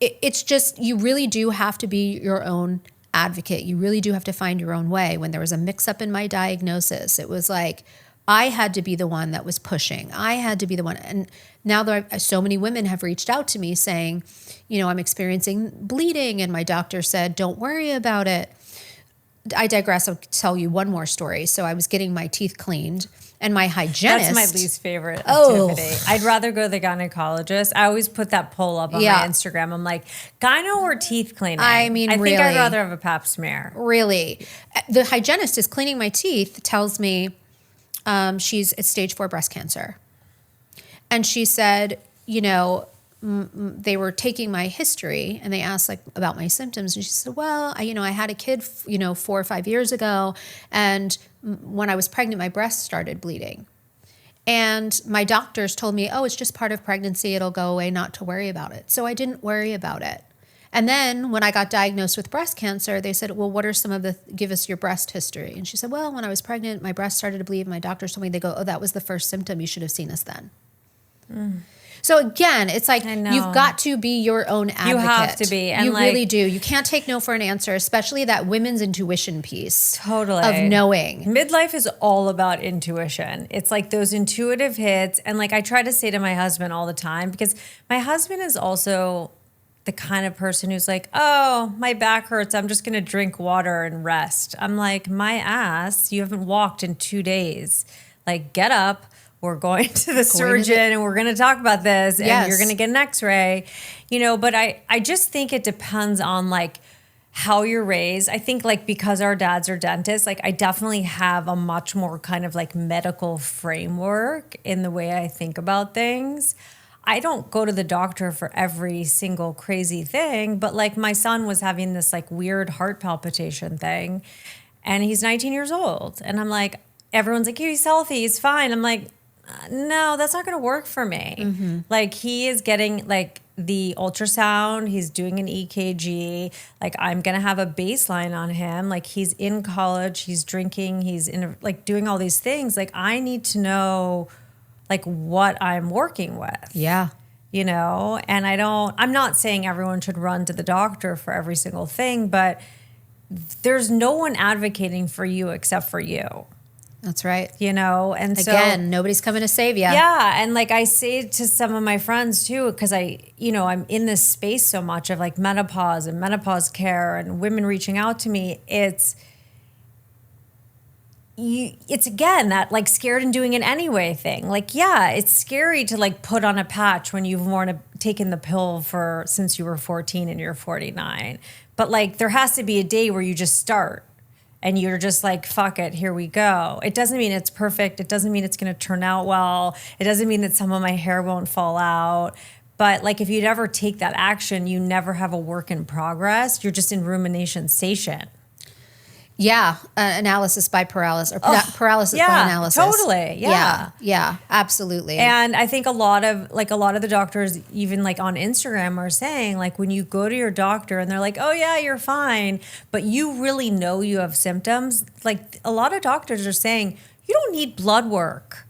[SPEAKER 1] it's just, you really do have to be your own advocate. You really do have to find your own way. When there was a mix-up in my diagnosis, it was like I had to be the one that was pushing. I had to be the one. And now that so many women have reached out to me saying, I'm experiencing bleeding, and my doctor said, don't worry about it. I digress. I'll tell you one more story. So I was getting my teeth cleaned, and my hygienist.
[SPEAKER 2] That's my least favorite activity. I'd rather go to the gynecologist. I always put that poll up on my Instagram. I'm like, gyno or teeth cleaning? I think I'd rather have a pap smear.
[SPEAKER 1] Really? The hygienist is cleaning my teeth, tells me it's stage 4 breast cancer. And she said, they were taking my history, and they asked about my symptoms. And she said, well, I had a kid, 4 or 5 years ago. And when I was pregnant, my breast started bleeding. And my doctors told me, oh, it's just part of pregnancy. It'll go away, not to worry about it. So I didn't worry about it. And then when I got diagnosed with breast cancer, they said, well, what are give us your breast history. And she said, well, when I was pregnant, my breast started to bleed. My doctors told me, they go, oh, that was the first symptom. You should have seen us then. Mm. So again, it's like you've got to be your own advocate. You have
[SPEAKER 2] to be. And
[SPEAKER 1] you really do. You can't take no for an answer, especially that women's intuition piece.
[SPEAKER 2] Totally.
[SPEAKER 1] Of knowing.
[SPEAKER 2] Midlife is all about intuition. It's like those intuitive hits. And I try to say to my husband all the time, because my husband is also the kind of person who's like, oh, my back hurts. I'm just going to drink water and rest. I'm like, my ass, you haven't walked in 2 days. Get up. We're going to the surgeon and we're going to talk about this, and you're going to get an x-ray, but I just think it depends on how you're raised. I think because our dads are dentists, I definitely have a much more kind of medical framework in the way I think about things. I don't go to the doctor for every single crazy thing, but my son was having this weird heart palpitation thing, and he's 19 years old. And I'm like, everyone's like, he's healthy, he's fine. I'm like, no, that's not going to work for me. Mm-hmm. He is getting the ultrasound, he's doing an EKG. I'm going to have a baseline on him. He's in college, he's drinking, he's in doing all these things. I need to know what I'm working with.
[SPEAKER 1] Yeah.
[SPEAKER 2] And I'm not saying everyone should run to the doctor for every single thing, but there's no one advocating for you except for you.
[SPEAKER 1] That's right.
[SPEAKER 2] And
[SPEAKER 1] again, nobody's coming to save you.
[SPEAKER 2] Yeah. And I say to some of my friends too, because I'm in this space so much of menopause and menopause care and women reaching out to me. It's again, that scared and doing it anyway thing. It's scary to put on a patch when you've taken the pill since you were 14 and you're 49. But there has to be a day where you just start. And you're just fuck it, here we go. It doesn't mean it's perfect. It doesn't mean it's going to turn out well. It doesn't mean that some of my hair won't fall out. But like if you never take that action, you never have a work in progress. You're just in rumination station.
[SPEAKER 1] Yeah, analysis by paralysis, or paralysis by analysis.
[SPEAKER 2] Totally.
[SPEAKER 1] Yeah, absolutely.
[SPEAKER 2] And I think a lot of the doctors, even like on Instagram, are saying like when you go to your doctor and they're like, "Oh yeah, you're fine," but you really know you have symptoms. Like a lot of doctors are saying, you don't need blood work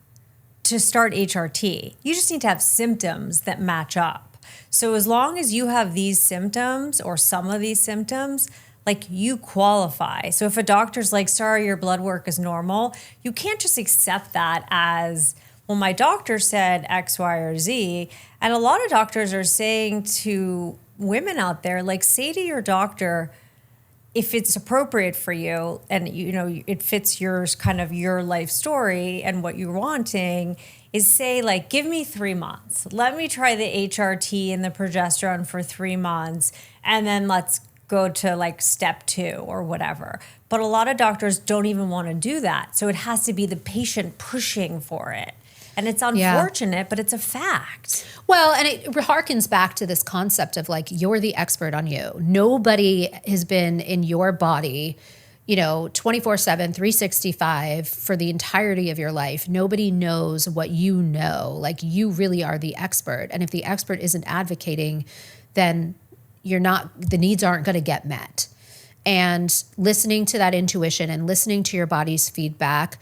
[SPEAKER 2] to start HRT. You just need to have symptoms that match up. So as long as you have these symptoms or some of these symptoms, like you qualify. So if a doctor's like, sorry, your blood work is normal, you can't just accept that as, well, my doctor said X, Y, or Z. And a lot of doctors are saying to women out there, like say to your doctor, if it's appropriate for you and you know it fits yours, kind of your life story and what you're wanting, is say like, give me 3 months. Let me try the HRT and the progesterone for 3 months, and then let's go to like step 2 or whatever. But a lot of doctors don't even want to do that. So it has to be the patient pushing for it. And it's unfortunate, but it's a fact.
[SPEAKER 1] Well, and it harkens back to this concept of like, you're the expert on you. Nobody has been in your body, 24/7, 365 for the entirety of your life. Nobody knows what you know. Like, you really are the expert. And if the expert isn't advocating, then the needs aren't going to get met. And listening to that intuition and listening to your body's feedback.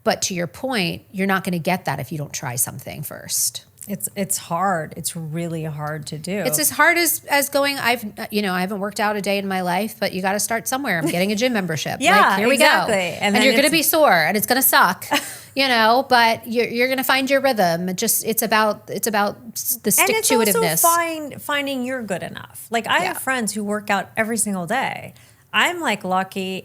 [SPEAKER 1] But to your point, you're not going to get that if you don't try something first.
[SPEAKER 2] It's hard. It's really hard to do.
[SPEAKER 1] It's as hard as going, I haven't worked out a day in my life, but you got to start somewhere. I'm getting a gym membership.
[SPEAKER 2] Yeah,
[SPEAKER 1] here we
[SPEAKER 2] exactly.
[SPEAKER 1] go. And you're going to be sore and it's going to suck, but you're going to find your rhythm. It's about the stick-to-itiveness.
[SPEAKER 2] And it's also finding you're good enough. Like, I have friends who work out every single day. I'm like lucky,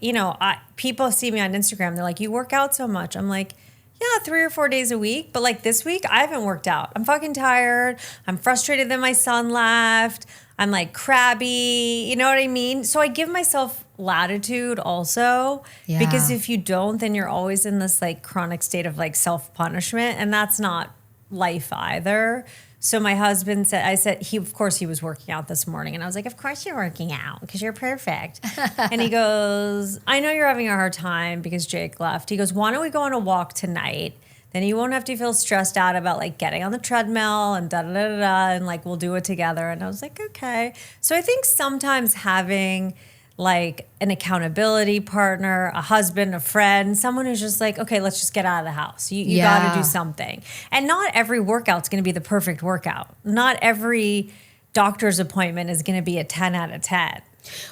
[SPEAKER 2] people see me on Instagram. They're like, you work out so much. I'm like, yeah, 3 or 4 days a week. But like this week, I haven't worked out. I'm fucking tired. I'm frustrated that my son left. I'm like crabby. You know what I mean? So I give myself latitude also.
[SPEAKER 1] Yeah.
[SPEAKER 2] Because if you don't, then you're always in this like chronic state of like self-punishment. And that's not life either. So my husband said, he was working out this morning. And I was like, of course you're working out because you're perfect. And he goes, I know you're having a hard time because Jake left. He goes, why don't we go on a walk tonight? Then you won't have to feel stressed out about like getting on the treadmill and da-da-da-da-da. And like, we'll do it together. And I was like, okay. So I think sometimes having like an accountability partner, a husband, a friend, someone who's just like, okay, let's just get out of the house. You got to do something. And not every workout's going to be the perfect workout. Not every doctor's appointment is going to be a 10 out of 10.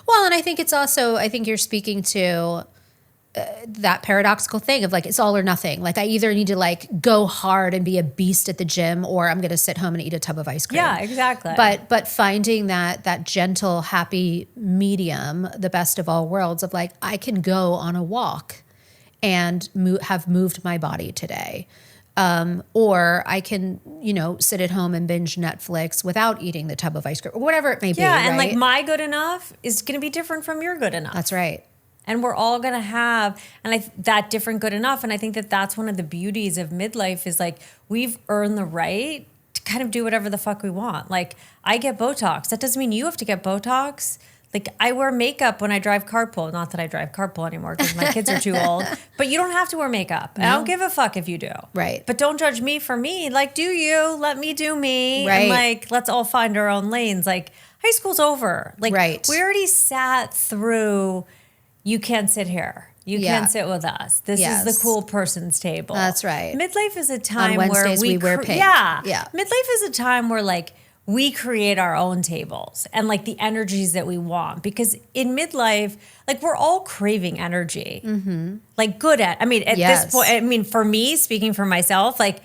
[SPEAKER 1] Well, and I think you're speaking to that paradoxical thing of like, it's all or nothing. Like, I either need to like go hard and be a beast at the gym, or I'm going to sit home and eat a tub of ice cream.
[SPEAKER 2] Yeah, exactly.
[SPEAKER 1] But finding that gentle, happy medium, the best of all worlds of like, I can go on a walk and have moved my body today. Or I can, sit at home and binge Netflix without eating the tub of ice cream or whatever it may be.
[SPEAKER 2] Yeah. And
[SPEAKER 1] right?
[SPEAKER 2] like, my good enough is going to be different from your good enough.
[SPEAKER 1] That's right.
[SPEAKER 2] And we're all going to have that different good enough. And I think that that's one of the beauties of midlife is like, we've earned the right to kind of do whatever the fuck we want. Like, I get Botox. That doesn't mean you have to get Botox. Like, I wear makeup when I drive carpool. Not that I drive carpool anymore because my kids are too old. But you don't have to wear makeup. No. I don't give a fuck if you do.
[SPEAKER 1] Right.
[SPEAKER 2] But don't judge me for me. Like, do you. Let me do me.
[SPEAKER 1] Right.
[SPEAKER 2] And like, let's all find our own lanes. Like, high school's over. Like,
[SPEAKER 1] right.
[SPEAKER 2] We already sat through... You can't sit here. You can't sit with us. This is the cool person's table.
[SPEAKER 1] That's right.
[SPEAKER 2] Midlife is a time
[SPEAKER 1] On Wednesdays,
[SPEAKER 2] where
[SPEAKER 1] we wear pink.
[SPEAKER 2] Yeah.
[SPEAKER 1] Yeah.
[SPEAKER 2] Midlife is a time where like we create our own tables and like the energies that we want. Because in midlife, like we're all craving energy. Mm-hmm. Like this point, for me, speaking for myself, like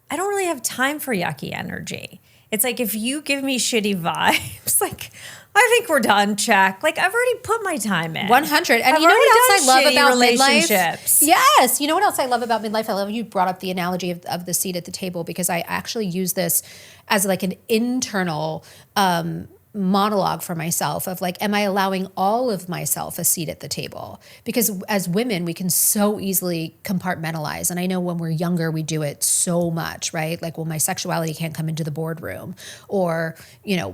[SPEAKER 2] I don't really have time for yucky energy. It's like if you give me shitty vibes, like I think we're done. Check. Like I've already put my time in.
[SPEAKER 1] 100. And you know what else I love about midlife? Yes. You know what else I love about midlife? I love you brought up the analogy of the seat at the table, because I actually use this as like an internal monologue for myself of like, am I allowing all of myself a seat at the table? Because as women, we can so easily compartmentalize. And I know when we're younger, we do it so much, right? Like, well, my sexuality can't come into the boardroom or,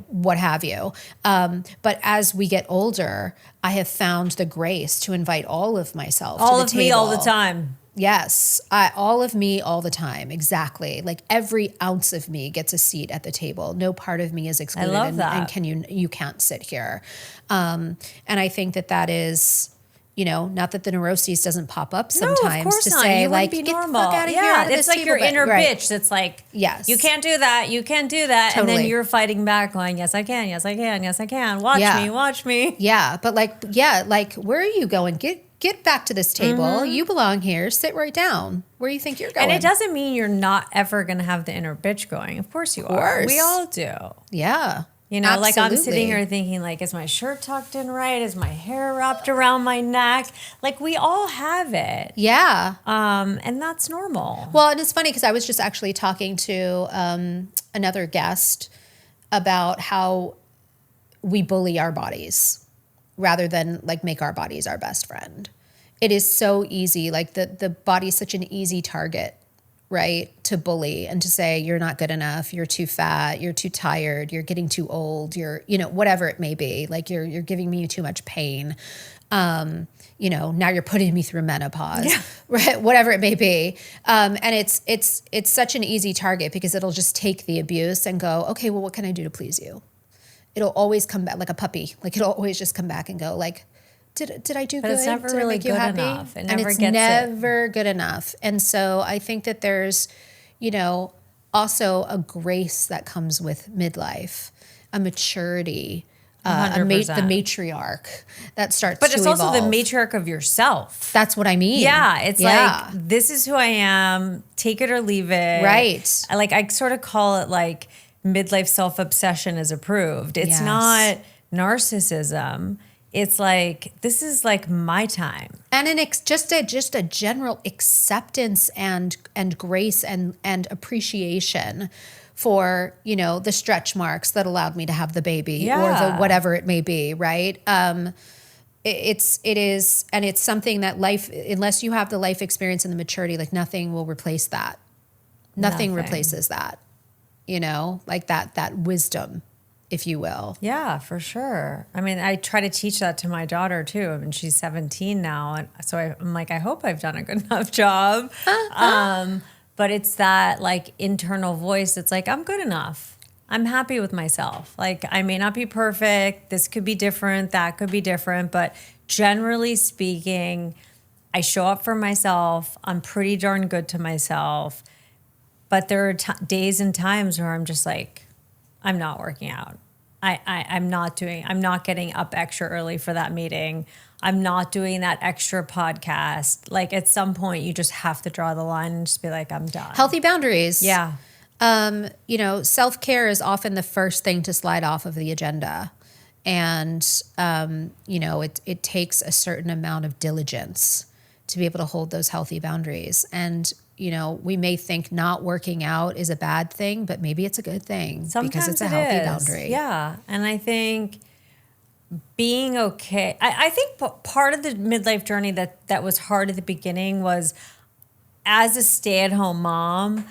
[SPEAKER 1] what have you. But as we get older, I have found the grace to invite all of myself to the table. All of me
[SPEAKER 2] all the time.
[SPEAKER 1] Yes, all of me all the time. Exactly. Like every ounce of me gets a seat at the table. No part of me is excluded.
[SPEAKER 2] I love that.
[SPEAKER 1] And you can't sit here. And I think that is, not that the neuroses doesn't pop up sometimes to say like, get the fuck out of here.
[SPEAKER 2] It's like your inner bitch that's like,
[SPEAKER 1] yes,
[SPEAKER 2] you can't do that. You can't do that.
[SPEAKER 1] Totally.
[SPEAKER 2] And then you're fighting back going, yes, I can. Yes, I can. Yes, I can. Watch me.
[SPEAKER 1] Yeah. But like, where are you going? Get back to this table. Mm-hmm. You belong here. Sit right down. Where you think you're going.
[SPEAKER 2] And it doesn't mean you're not ever going to have the inner bitch going. Of course you are. We all do.
[SPEAKER 1] Yeah.
[SPEAKER 2] Absolutely. Like I'm sitting here thinking like, is my shirt tucked in right? Is my hair wrapped around my neck? Like we all have it.
[SPEAKER 1] Yeah.
[SPEAKER 2] And that's normal.
[SPEAKER 1] Well, and it's funny because I was just actually talking to another guest about how we bully our bodies rather than like make our bodies our best friend. It is so easy. Like the body is such an easy target, right? To bully and to say, you're not good enough. You're too fat. You're too tired. You're getting too old. You're, whatever it may be. Like you're giving me too much pain. Now you're putting me through menopause, right? Whatever it may be. And it's such an easy target because it'll just take the abuse and go, okay, well, what can I do to please you? It'll always come back like a puppy. Like it'll always just come back and go like, did I do good?
[SPEAKER 2] But it's never
[SPEAKER 1] Did I
[SPEAKER 2] really
[SPEAKER 1] make you
[SPEAKER 2] good
[SPEAKER 1] happy?
[SPEAKER 2] enough. It
[SPEAKER 1] And
[SPEAKER 2] never
[SPEAKER 1] it's
[SPEAKER 2] gets
[SPEAKER 1] never good enough. And so I think that there's, also a grace that comes with midlife, a maturity, the
[SPEAKER 2] 100%.
[SPEAKER 1] matriarch that starts
[SPEAKER 2] But
[SPEAKER 1] to
[SPEAKER 2] it's also the
[SPEAKER 1] evolve.
[SPEAKER 2] matriarch of yourself.
[SPEAKER 1] That's what I mean.
[SPEAKER 2] Yeah, it's like, this is who I am, take it or leave it.
[SPEAKER 1] Right.
[SPEAKER 2] I sort of call it like midlife self-obsession is approved. It's
[SPEAKER 1] Yes.
[SPEAKER 2] not narcissism. It's like, this is like my time.
[SPEAKER 1] And just a general acceptance and grace and appreciation for, the stretch marks that allowed me to have the baby or the whatever it may be, right? It is, and it's something that life, unless you have the life experience and the maturity, like nothing will replace that. Nothing replaces that, like that wisdom, if you will.
[SPEAKER 2] Yeah, for sure. I mean, I try to teach that to my daughter too. I mean, she's 17 now. And so I'm like, I hope I've done a good enough job. But it's that like internal voice. It's like, I'm good enough. I'm happy with myself. Like, I may not be perfect. This could be different. That could be different. But generally speaking, I show up for myself. I'm pretty darn good to myself. But there are days and times where I'm just like, I'm not working out. I'm not getting up extra early for that meeting. I'm not doing that extra podcast. Like at some point you just have to draw the line and just be like, I'm done.
[SPEAKER 1] Healthy boundaries.
[SPEAKER 2] Yeah.
[SPEAKER 1] Self-care is often the first thing to slide off of the agenda. And, it takes a certain amount of diligence to be able to hold those healthy boundaries. And, we may think not working out is a bad thing, but maybe it's a good thing because it's a healthy boundary.
[SPEAKER 2] Yeah. And I think being okay, I think part of the midlife journey that was hard at the beginning was as a stay-at-home mom,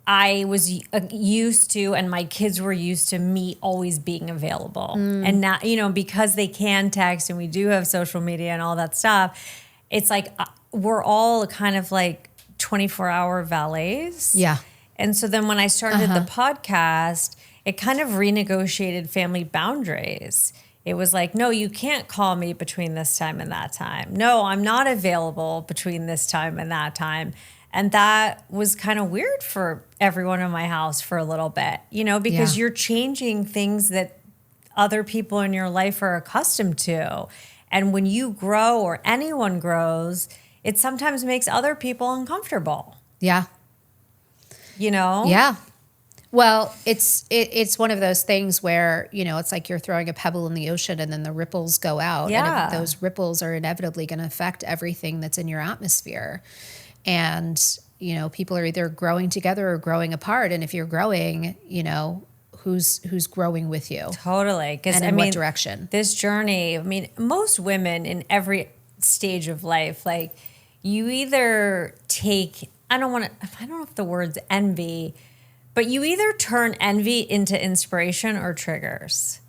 [SPEAKER 2] I was used to, and my kids were used to me always being available. And now, because they can text and we do have social media and all that stuff, it's like we're all kind of like 24-hour valets.
[SPEAKER 1] Yeah.
[SPEAKER 2] And so then when I started the podcast, it kind of renegotiated family boundaries. It was like, no, you can't call me between this time and that time. No, I'm not available between this time and that time. And that was kind of weird for everyone in my house for a little bit, because you're changing things that other people in your life are accustomed to. And when you grow or anyone grows, it sometimes makes other people uncomfortable.
[SPEAKER 1] Yeah. Yeah. Well, it's one of those things where, it's like you're throwing a pebble in the ocean and then the ripples go out.
[SPEAKER 2] Yeah.
[SPEAKER 1] And those ripples are inevitably going to affect everything that's in your atmosphere. And, people are either growing together or growing apart. And if you're growing, who's growing with you?
[SPEAKER 2] Totally.
[SPEAKER 1] And in what direction?
[SPEAKER 2] This journey, most women in every stage of life, like you either take, I don't know if the word's envy, but you either turn envy into inspiration or triggers,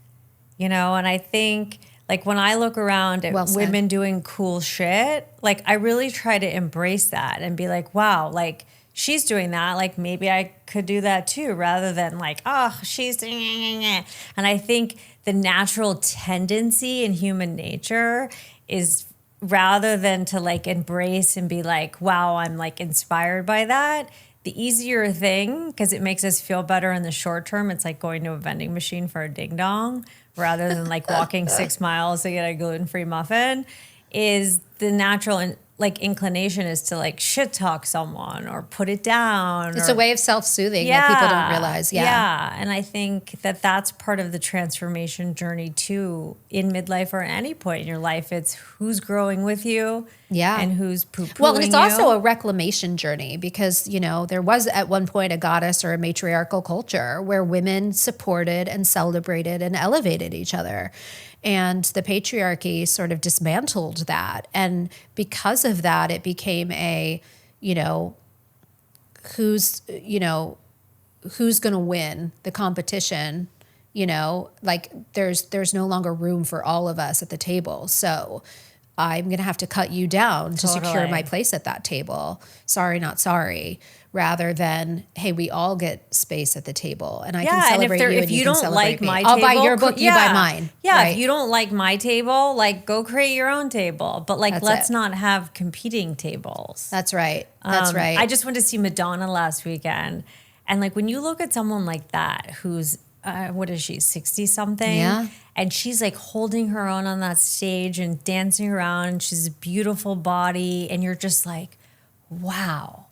[SPEAKER 2] and I think like when I look around at women doing cool shit, like I really try to embrace that and be like, wow, like she's doing that. Like maybe I could do that too, rather than like, oh, she's doing it. And I think the natural tendency in human nature is rather than to like embrace and be like, wow, I'm like inspired by that. The easier thing, because it makes us feel better in the short term, it's like going to a vending machine for a ding dong rather than like walking 6 miles to get a gluten-free muffin, is the natural inclination is to like shit talk someone or put it down.
[SPEAKER 1] It's a way of self-soothing that people don't realize.
[SPEAKER 2] Yeah. And I think that that's part of the transformation journey too in midlife or at any point in your life. It's who's growing with you and who's poo-pooing
[SPEAKER 1] Well, and it's
[SPEAKER 2] you.
[SPEAKER 1] also a reclamation journey because, there was at one point a goddess or a matriarchal culture where women supported and celebrated and elevated each other. And the patriarchy sort of dismantled that. And because of that, it became a, who's going to win the competition, like there's no longer room for all of us at the table. So I'm going to have to cut you down to secure
[SPEAKER 2] Totally.
[SPEAKER 1] my place at that table. Sorry, not sorry. Rather than, hey, we all get space at the table, and I can celebrate you, and
[SPEAKER 2] if you
[SPEAKER 1] can
[SPEAKER 2] don't
[SPEAKER 1] celebrate
[SPEAKER 2] like
[SPEAKER 1] me.
[SPEAKER 2] my
[SPEAKER 1] I'll
[SPEAKER 2] table,
[SPEAKER 1] buy your book, you buy mine.
[SPEAKER 2] Yeah,
[SPEAKER 1] right?
[SPEAKER 2] if you don't like my table, like go create your own table. But like, let's not have competing tables.
[SPEAKER 1] That's right. That's right.
[SPEAKER 2] I just went to see Madonna last weekend, and like when you look at someone like that, who's what is she, 60 something?
[SPEAKER 1] Yeah.
[SPEAKER 2] And she's like holding her own on that stage and dancing around. And she's a beautiful body, and you're just like, wow.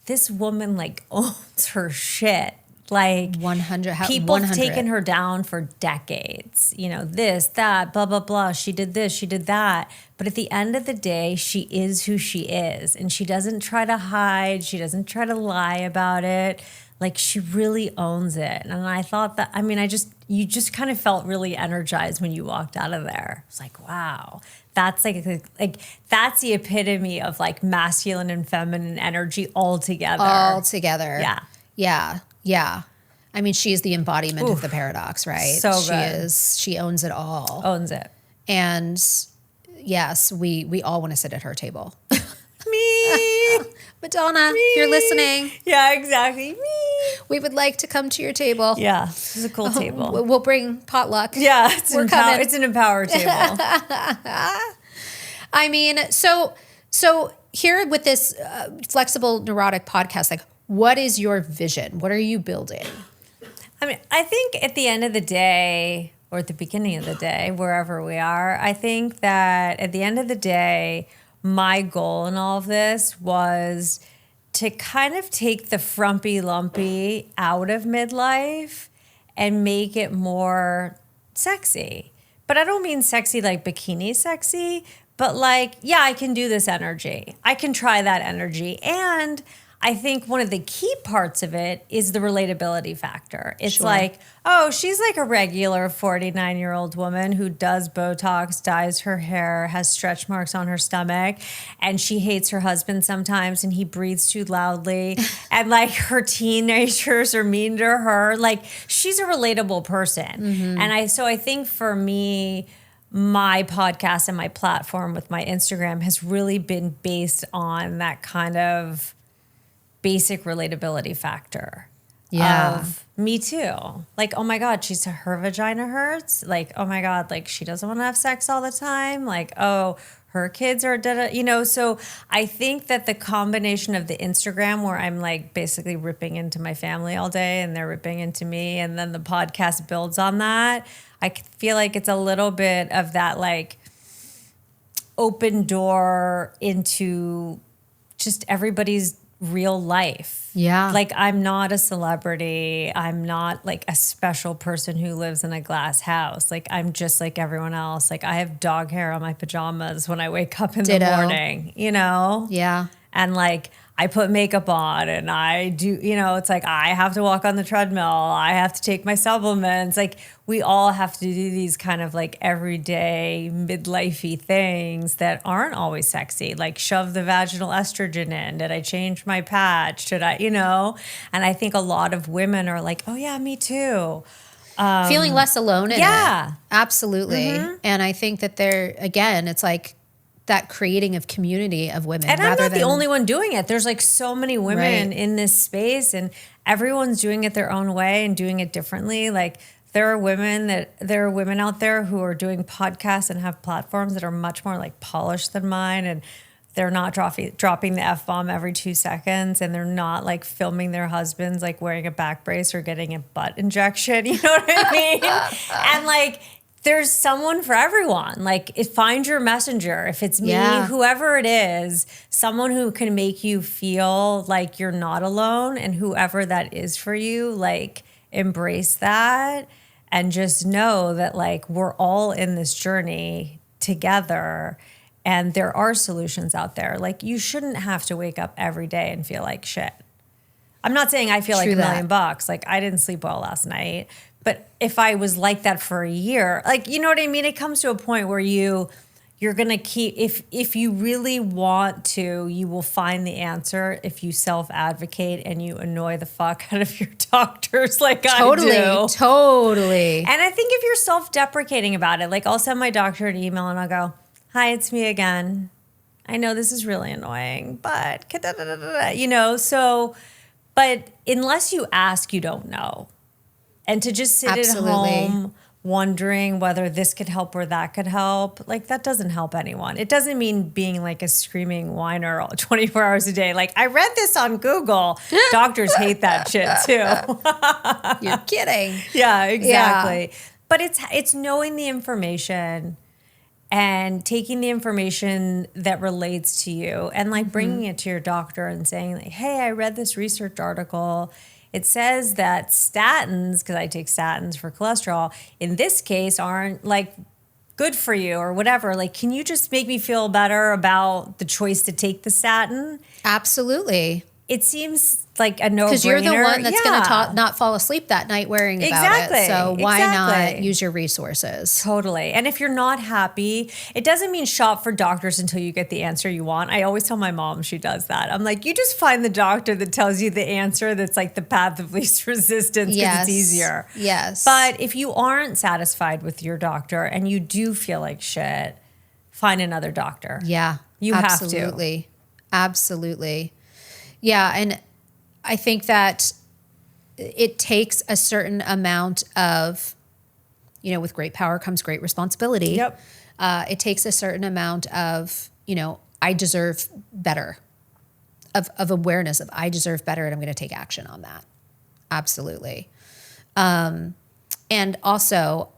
[SPEAKER 2] This woman like owns her shit. Like
[SPEAKER 1] 100.
[SPEAKER 2] People have taken her down for decades. You know, this, that, blah, blah, blah. She did this, she did that. But at the end of the day, she is who she is. And she doesn't try to hide. She doesn't try to lie about it. Like she really owns it. And I thought that, I mean, you just kind of felt really energized when you walked out of there. It's like, wow. That's like that's the epitome of like masculine and feminine energy all together.
[SPEAKER 1] All together.
[SPEAKER 2] Yeah.
[SPEAKER 1] Yeah. Yeah. I mean, she is the embodiment of the paradox, right?
[SPEAKER 2] So
[SPEAKER 1] she
[SPEAKER 2] good.
[SPEAKER 1] is. She owns it all.
[SPEAKER 2] Owns it.
[SPEAKER 1] And yes, we all want to sit at her table.
[SPEAKER 2] Me.
[SPEAKER 1] Madonna, if you're listening,
[SPEAKER 2] Yeah, exactly. Me.
[SPEAKER 1] we would like to come to your table.
[SPEAKER 2] Yeah, this is a cool table.
[SPEAKER 1] We'll bring potluck.
[SPEAKER 2] Yeah,
[SPEAKER 1] We're coming.
[SPEAKER 2] It's an empower table.
[SPEAKER 1] I mean, so here with this Flexible Neurotic podcast, like, what is your vision? What are you building?
[SPEAKER 2] I mean, I think at the end of the day, or at the beginning of the day, wherever we are, I think that at the end of the day, my goal in all of this was to kind of take the frumpy lumpy out of midlife and make it more sexy. But I don't mean sexy like bikini sexy, but like, yeah, I can do this energy. I can try that energy. And I think one of the key parts of it is the relatability factor. It's
[SPEAKER 1] Sure.
[SPEAKER 2] like, oh, she's like a regular 49-year-old woman who does Botox, dyes her hair, has stretch marks on her stomach, and she hates her husband sometimes and he breathes too loudly. And like her teenagers are mean to her. Like she's a relatable person.
[SPEAKER 1] Mm-hmm.
[SPEAKER 2] And I think for me, my podcast and my platform with my Instagram has really been based on that kind of basic relatability factor.
[SPEAKER 1] Yeah.
[SPEAKER 2] Of me too. Like, oh my God, her vagina hurts. Like, oh my God, like she doesn't want to have sex all the time. Like, oh, her kids are so I think that the combination of the Instagram where I'm like basically ripping into my family all day and they're ripping into me, and then the podcast builds on that. I feel like it's a little bit of that like open door into just everybody's real life.
[SPEAKER 1] Yeah.
[SPEAKER 2] Like I'm not a celebrity. I'm not like a special person who lives in a glass house. Like I'm just like everyone else. Like I have dog hair on my pajamas when I wake up in
[SPEAKER 1] Ditto.
[SPEAKER 2] the morning, you know?
[SPEAKER 1] Yeah.
[SPEAKER 2] And like I put makeup on and I do, it's like I have to walk on the treadmill. I have to take my supplements. Like we all have to do these kind of like everyday midlifey things that aren't always sexy. Like shove the vaginal estrogen in. Did I change my patch? Should I, And I think a lot of women are like, oh yeah, me too.
[SPEAKER 1] Feeling less alone in
[SPEAKER 2] yeah.
[SPEAKER 1] it. Absolutely. Mm-hmm. And I think that again, it's like that creating of community of women.
[SPEAKER 2] And I'm not the only one doing it. There's like so many women
[SPEAKER 1] Right.
[SPEAKER 2] in this space and everyone's doing it their own way and doing it differently. Like there are women out there who are doing podcasts and have platforms that are much more like polished than mine, and they're not dropping the F-bomb every 2 seconds, and they're not like filming their husbands like wearing a back brace or getting a butt injection. You know what I mean? And like there's someone for everyone. Like find your messenger. If it's me, whoever it is, someone who can make you feel like you're not alone, and whoever that is for you, like embrace that and just know that like we're all in this journey together and there are solutions out there. Like you shouldn't have to wake up every day and feel like shit. I'm not saying I feel like $1 million. Like I didn't sleep well last night. But if I was like that for a year, like, you know what I mean? It comes to a point where you're going to keep, if you really want to, you will find the answer if you self-advocate and you annoy the fuck out of your doctors like I do.
[SPEAKER 1] Totally.
[SPEAKER 2] And I think if you're self-deprecating about it, like I'll send my doctor an email and I'll go, Hi, it's me again. I know this is really annoying, but but unless you ask, you don't know. And to just sit
[SPEAKER 1] Absolutely.
[SPEAKER 2] at home wondering whether this could help or that could help, like that doesn't help anyone. It doesn't mean being like a screaming whiner 24 hours a day. Like I read this on Google. Doctors hate that shit too.
[SPEAKER 1] You're kidding.
[SPEAKER 2] Yeah, exactly.
[SPEAKER 1] Yeah.
[SPEAKER 2] But it's knowing the information and taking the information that relates to you and like bringing it to your doctor and saying like, hey, I read this research article. It says that statins, because I take statins for cholesterol, in this case aren't like good for you or whatever. Like, can you just make me feel better about the choice to take the statin?
[SPEAKER 1] Absolutely.
[SPEAKER 2] It seems like a no-brainer.
[SPEAKER 1] Because you're the one that's going to not fall asleep that night worrying about it. So why not use your resources?
[SPEAKER 2] Totally. And if you're not happy, it doesn't mean shop for doctors until you get the answer you want. I always tell my mom she does that. I'm like, you just find the doctor that tells you the answer that's like the path of least resistance because it's easier.
[SPEAKER 1] Yes.
[SPEAKER 2] But if you aren't satisfied with your doctor and you do feel like shit, find another doctor.
[SPEAKER 1] Yeah.
[SPEAKER 2] You
[SPEAKER 1] absolutely.
[SPEAKER 2] have to.
[SPEAKER 1] Absolutely. Yeah, and I think that it takes a certain amount of, with great power comes great responsibility.
[SPEAKER 2] Yep.
[SPEAKER 1] It takes a certain amount of, I deserve better, of awareness of I deserve better and I'm going to take action on that. Absolutely. And also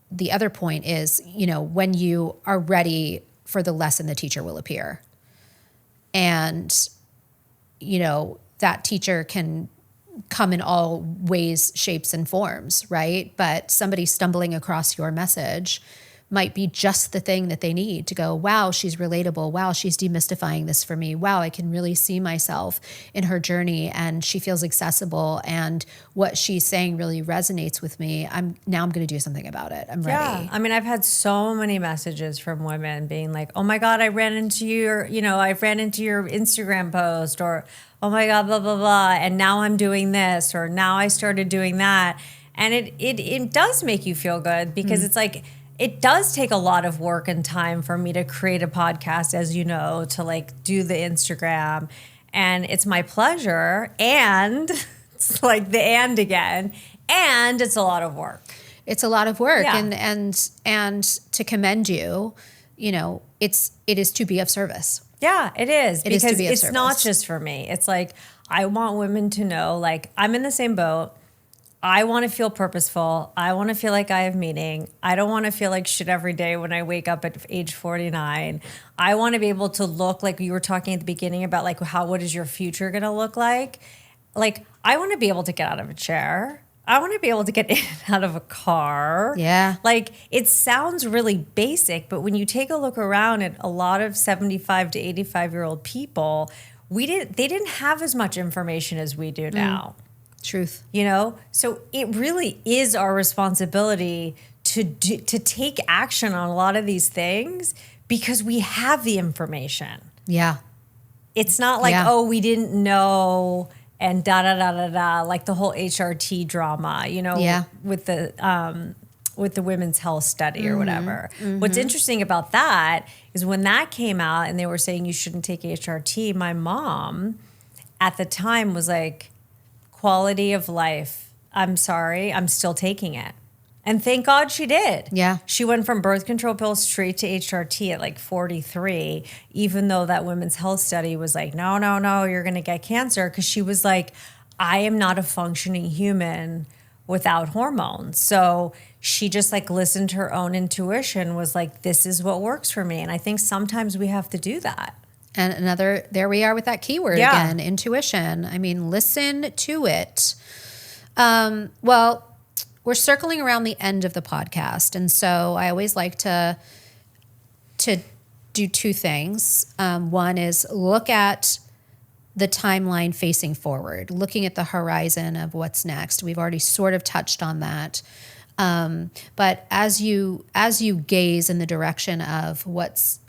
[SPEAKER 1] the other point is, when you are ready for the lesson, the teacher will appear. And that teacher can come in all ways, shapes, and forms, right? But somebody stumbling across your message might be just the thing that they need to go, wow, she's relatable. Wow, she's demystifying this for me. Wow, I can really see myself in her journey and she feels accessible and what she's saying really resonates with me. I'm going to do something about it. I'm ready.
[SPEAKER 2] Yeah. I mean, I've had so many messages from women being like, oh my God, I ran into your Instagram post, or oh my God, blah, blah, blah. And now I'm doing this, or now I started doing that. And it does make you feel good because it's like, it does take a lot of work and time for me to create a podcast, as you know, to like do the Instagram. And it's my pleasure. And it's like the and again. And it's a lot of work.
[SPEAKER 1] It's a lot of work.
[SPEAKER 2] Yeah.
[SPEAKER 1] And to commend you, it is to be of service.
[SPEAKER 2] Yeah, it is.
[SPEAKER 1] It is to be of
[SPEAKER 2] it's
[SPEAKER 1] service.
[SPEAKER 2] not just for me. It's like, I want women to know, like, I'm in the same boat. I want to feel purposeful. I want to feel like I have meaning. I don't want to feel like shit every day when I wake up at age 49. I want to be able to look like you were talking at the beginning about like what is your future going to look like? Like, I want to be able to get out of a chair. I want to be able to get in and out of a car.
[SPEAKER 1] Yeah.
[SPEAKER 2] Like, it sounds really basic, but when you take a look around at a lot of 75 to 85-year-old people, they didn't have as much information as we do now.
[SPEAKER 1] Truth.
[SPEAKER 2] So it really is our responsibility to take action on a lot of these things because we have the information.
[SPEAKER 1] Yeah.
[SPEAKER 2] It's not like, oh, we didn't know and da da da da da, like the whole HRT drama, with the women's health study or whatever. What's interesting about that is when that came out and they were saying you shouldn't take HRT, my mom at the time was like, quality of life, I'm sorry, I'm still taking it. And thank God she did.
[SPEAKER 1] Yeah.
[SPEAKER 2] She went from birth control pills straight to HRT at like 43, even though that women's health study was like, no, you're going to get cancer. Because she was like, I am not a functioning human without hormones. So she just like listened to her own intuition, was like, this is what works for me. And I think sometimes we have to do that.
[SPEAKER 1] And there we are with that keyword again, intuition. I mean, listen to it. Well, we're circling around the end of the podcast. And so I always like to do two things. One is look at the timeline facing forward, looking at the horizon of what's next. We've already sort of touched on that. But as you gaze in the direction of what's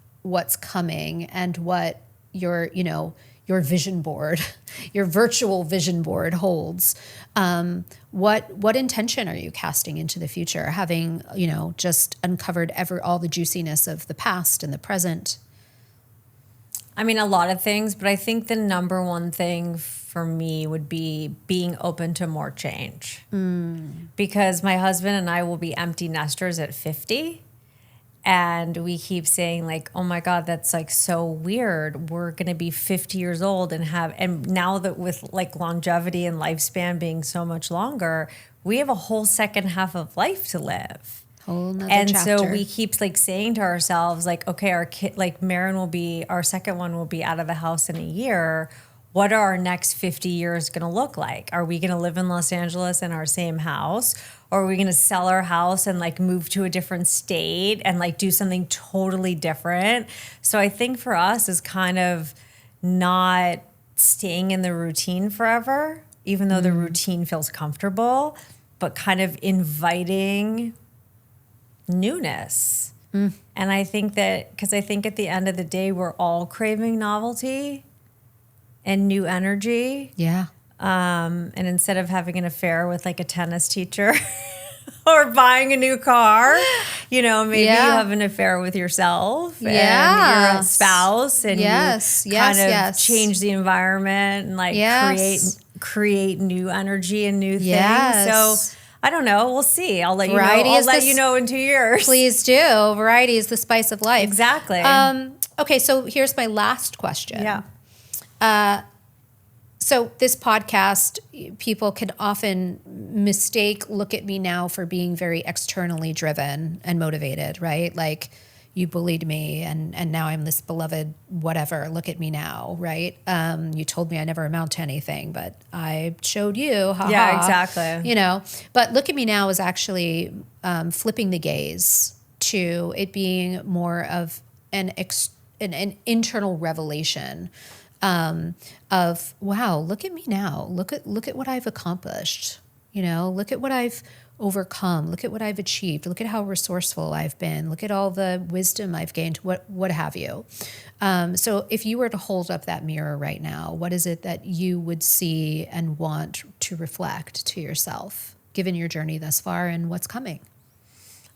[SPEAKER 1] coming and what your vision board, your virtual vision board holds. What intention are you casting into the future, having, just uncovered all the juiciness of the past and the present?
[SPEAKER 2] I mean, a lot of things, but I think the number one thing for me would be being open to more change. Because my husband and I will be empty nesters at 50. And we keep saying like, oh my God, that's like so weird. We're going to be 50 years old and now that with like longevity and lifespan being so much longer, we have a whole second half of life to live.
[SPEAKER 1] Whole nother
[SPEAKER 2] And
[SPEAKER 1] chapter.
[SPEAKER 2] so we keep like saying to ourselves, like, okay, our kid, like Marin our second one will be out of the house in a year. What are our next 50 years going to look like? Are we going to live in Los Angeles in our same house? Or are we going to sell our house and like move to a different state and like do something totally different? So I think for us is kind of not staying in the routine forever, even though the routine feels comfortable, but kind of inviting newness. And I think that, because I think at the end of the day, we're all craving novelty and new energy.
[SPEAKER 1] Yeah.
[SPEAKER 2] And instead of having an affair with like a tennis teacher or buying a new car, maybe you have an affair with yourself and your spouse and you kind of change the environment and like create new energy and new things. So I don't know. We'll see. I'll let you know in 2 years.
[SPEAKER 1] Please do. Variety is the spice of life.
[SPEAKER 2] Exactly.
[SPEAKER 1] Okay, so here's my last question.
[SPEAKER 2] Yeah.
[SPEAKER 1] So this podcast, people can often look at me now for being very externally driven and motivated, right? Like, you bullied me and now I'm this beloved whatever. Look at me now, right? You told me I never amount to anything, but I showed you.
[SPEAKER 2] Yeah, exactly.
[SPEAKER 1] But look at me now is actually flipping the gaze to it being more of an internal revelation of, wow, look at me now. Look at what I've accomplished. Look at what I've overcome. Look at what I've achieved. Look at how resourceful I've been. Look at all the wisdom I've gained, what have you. So if you were to hold up that mirror right now, what is it that you would see and want to reflect to yourself, given your journey thus far and what's coming?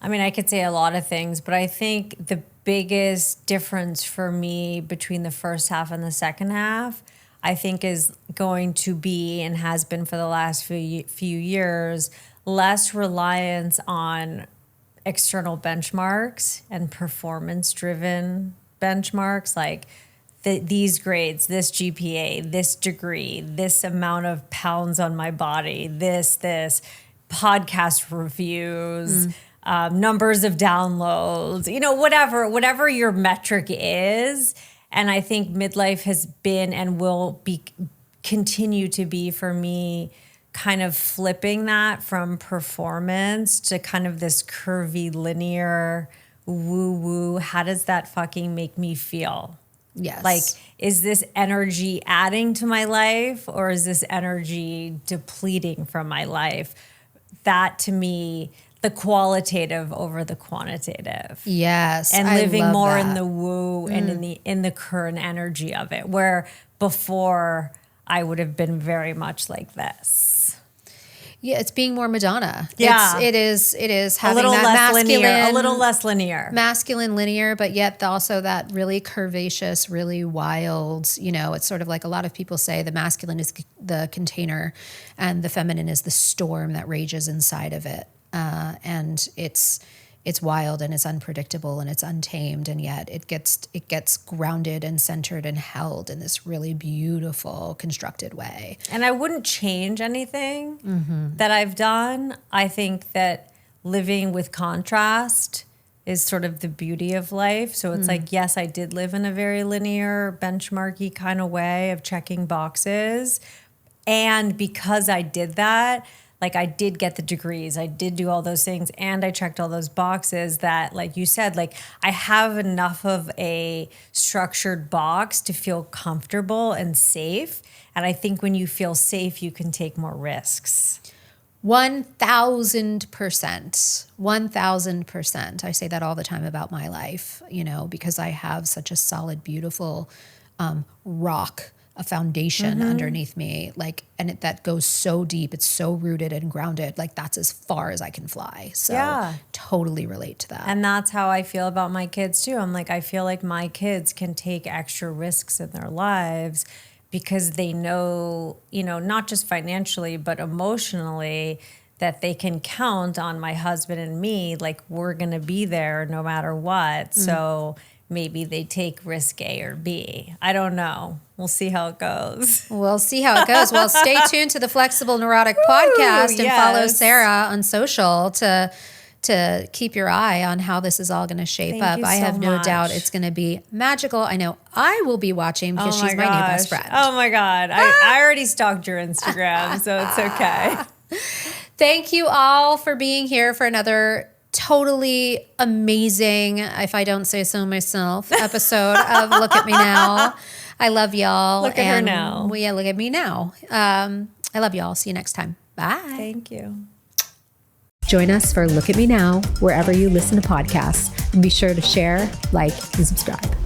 [SPEAKER 2] I mean, I could say a lot of things, but I think the biggest difference for me between the first half and the second half, I think is going to be and has been for the last few years, less reliance on external benchmarks and performance-driven benchmarks like these grades, this GPA, this degree, this amount of pounds on my body, this podcast reviews, numbers of downloads, whatever your metric is. And I think midlife has been and will continue to be for me kind of flipping that from performance to kind of this curvy, linear, woo-woo. How does that fucking make me feel?
[SPEAKER 1] Yes.
[SPEAKER 2] Like, is this energy adding to my life or is this energy depleting from my life? That to me, the qualitative over the quantitative.
[SPEAKER 1] Yes.
[SPEAKER 2] And living more in the woo and in the current energy of it, where before I would have been very much like this.
[SPEAKER 1] Yeah, it's being more Madonna.
[SPEAKER 2] Yeah.
[SPEAKER 1] It is having
[SPEAKER 2] a little
[SPEAKER 1] that
[SPEAKER 2] less
[SPEAKER 1] masculine,
[SPEAKER 2] linear, a little less linear.
[SPEAKER 1] Masculine linear, but yet also that really curvaceous, really wild, it's sort of like a lot of people say the masculine is the container and the feminine is the storm that rages inside of it. And it's wild and it's unpredictable and it's untamed, and yet it gets grounded and centered and held in this really beautiful, constructed way.
[SPEAKER 2] And I wouldn't change anything that I've done. I think that living with contrast is sort of the beauty of life. So it's like, yes, I did live in a very linear, benchmarky kind of way of checking boxes. And because I did that, like I did get the degrees, I did do all those things, and I checked all those boxes that, like you said, like I have enough of a structured box to feel comfortable and safe. And I think when you feel safe, you can take more risks.
[SPEAKER 1] 1,000%. 1,000%. I say that all the time about my life, because I have such a solid, beautiful rock a foundation underneath me, like, and that goes so deep. It's so rooted and grounded. Like that's as far as I can fly. So totally relate to that.
[SPEAKER 2] And that's how I feel about my kids too. I'm like, I feel like my kids can take extra risks in their lives because they know, you know, not just financially, but emotionally, that they can count on my husband and me. Like we're going to be there no matter what. So maybe they take risk A or B. I don't know. We'll see how it goes.
[SPEAKER 1] We'll see how it goes. Well, stay tuned to the Flexible Neurotic podcast and follow Sarah on social to keep your eye on how this is all going to shape up. I have no doubt it's going to be magical. I know I will be watching because she's my new best friend.
[SPEAKER 2] Oh my God. I already stalked your Instagram, so it's okay.
[SPEAKER 1] Thank you all for being here for another totally amazing, if I don't say so myself, episode of Look at Me Now. I love y'all.
[SPEAKER 2] Look at her now.
[SPEAKER 1] Well, yeah, look at me now. I love y'all. See you next time. Bye.
[SPEAKER 2] Thank you.
[SPEAKER 1] Join us for Look at Me Now, wherever you listen to podcasts. And be sure to share, like, and subscribe.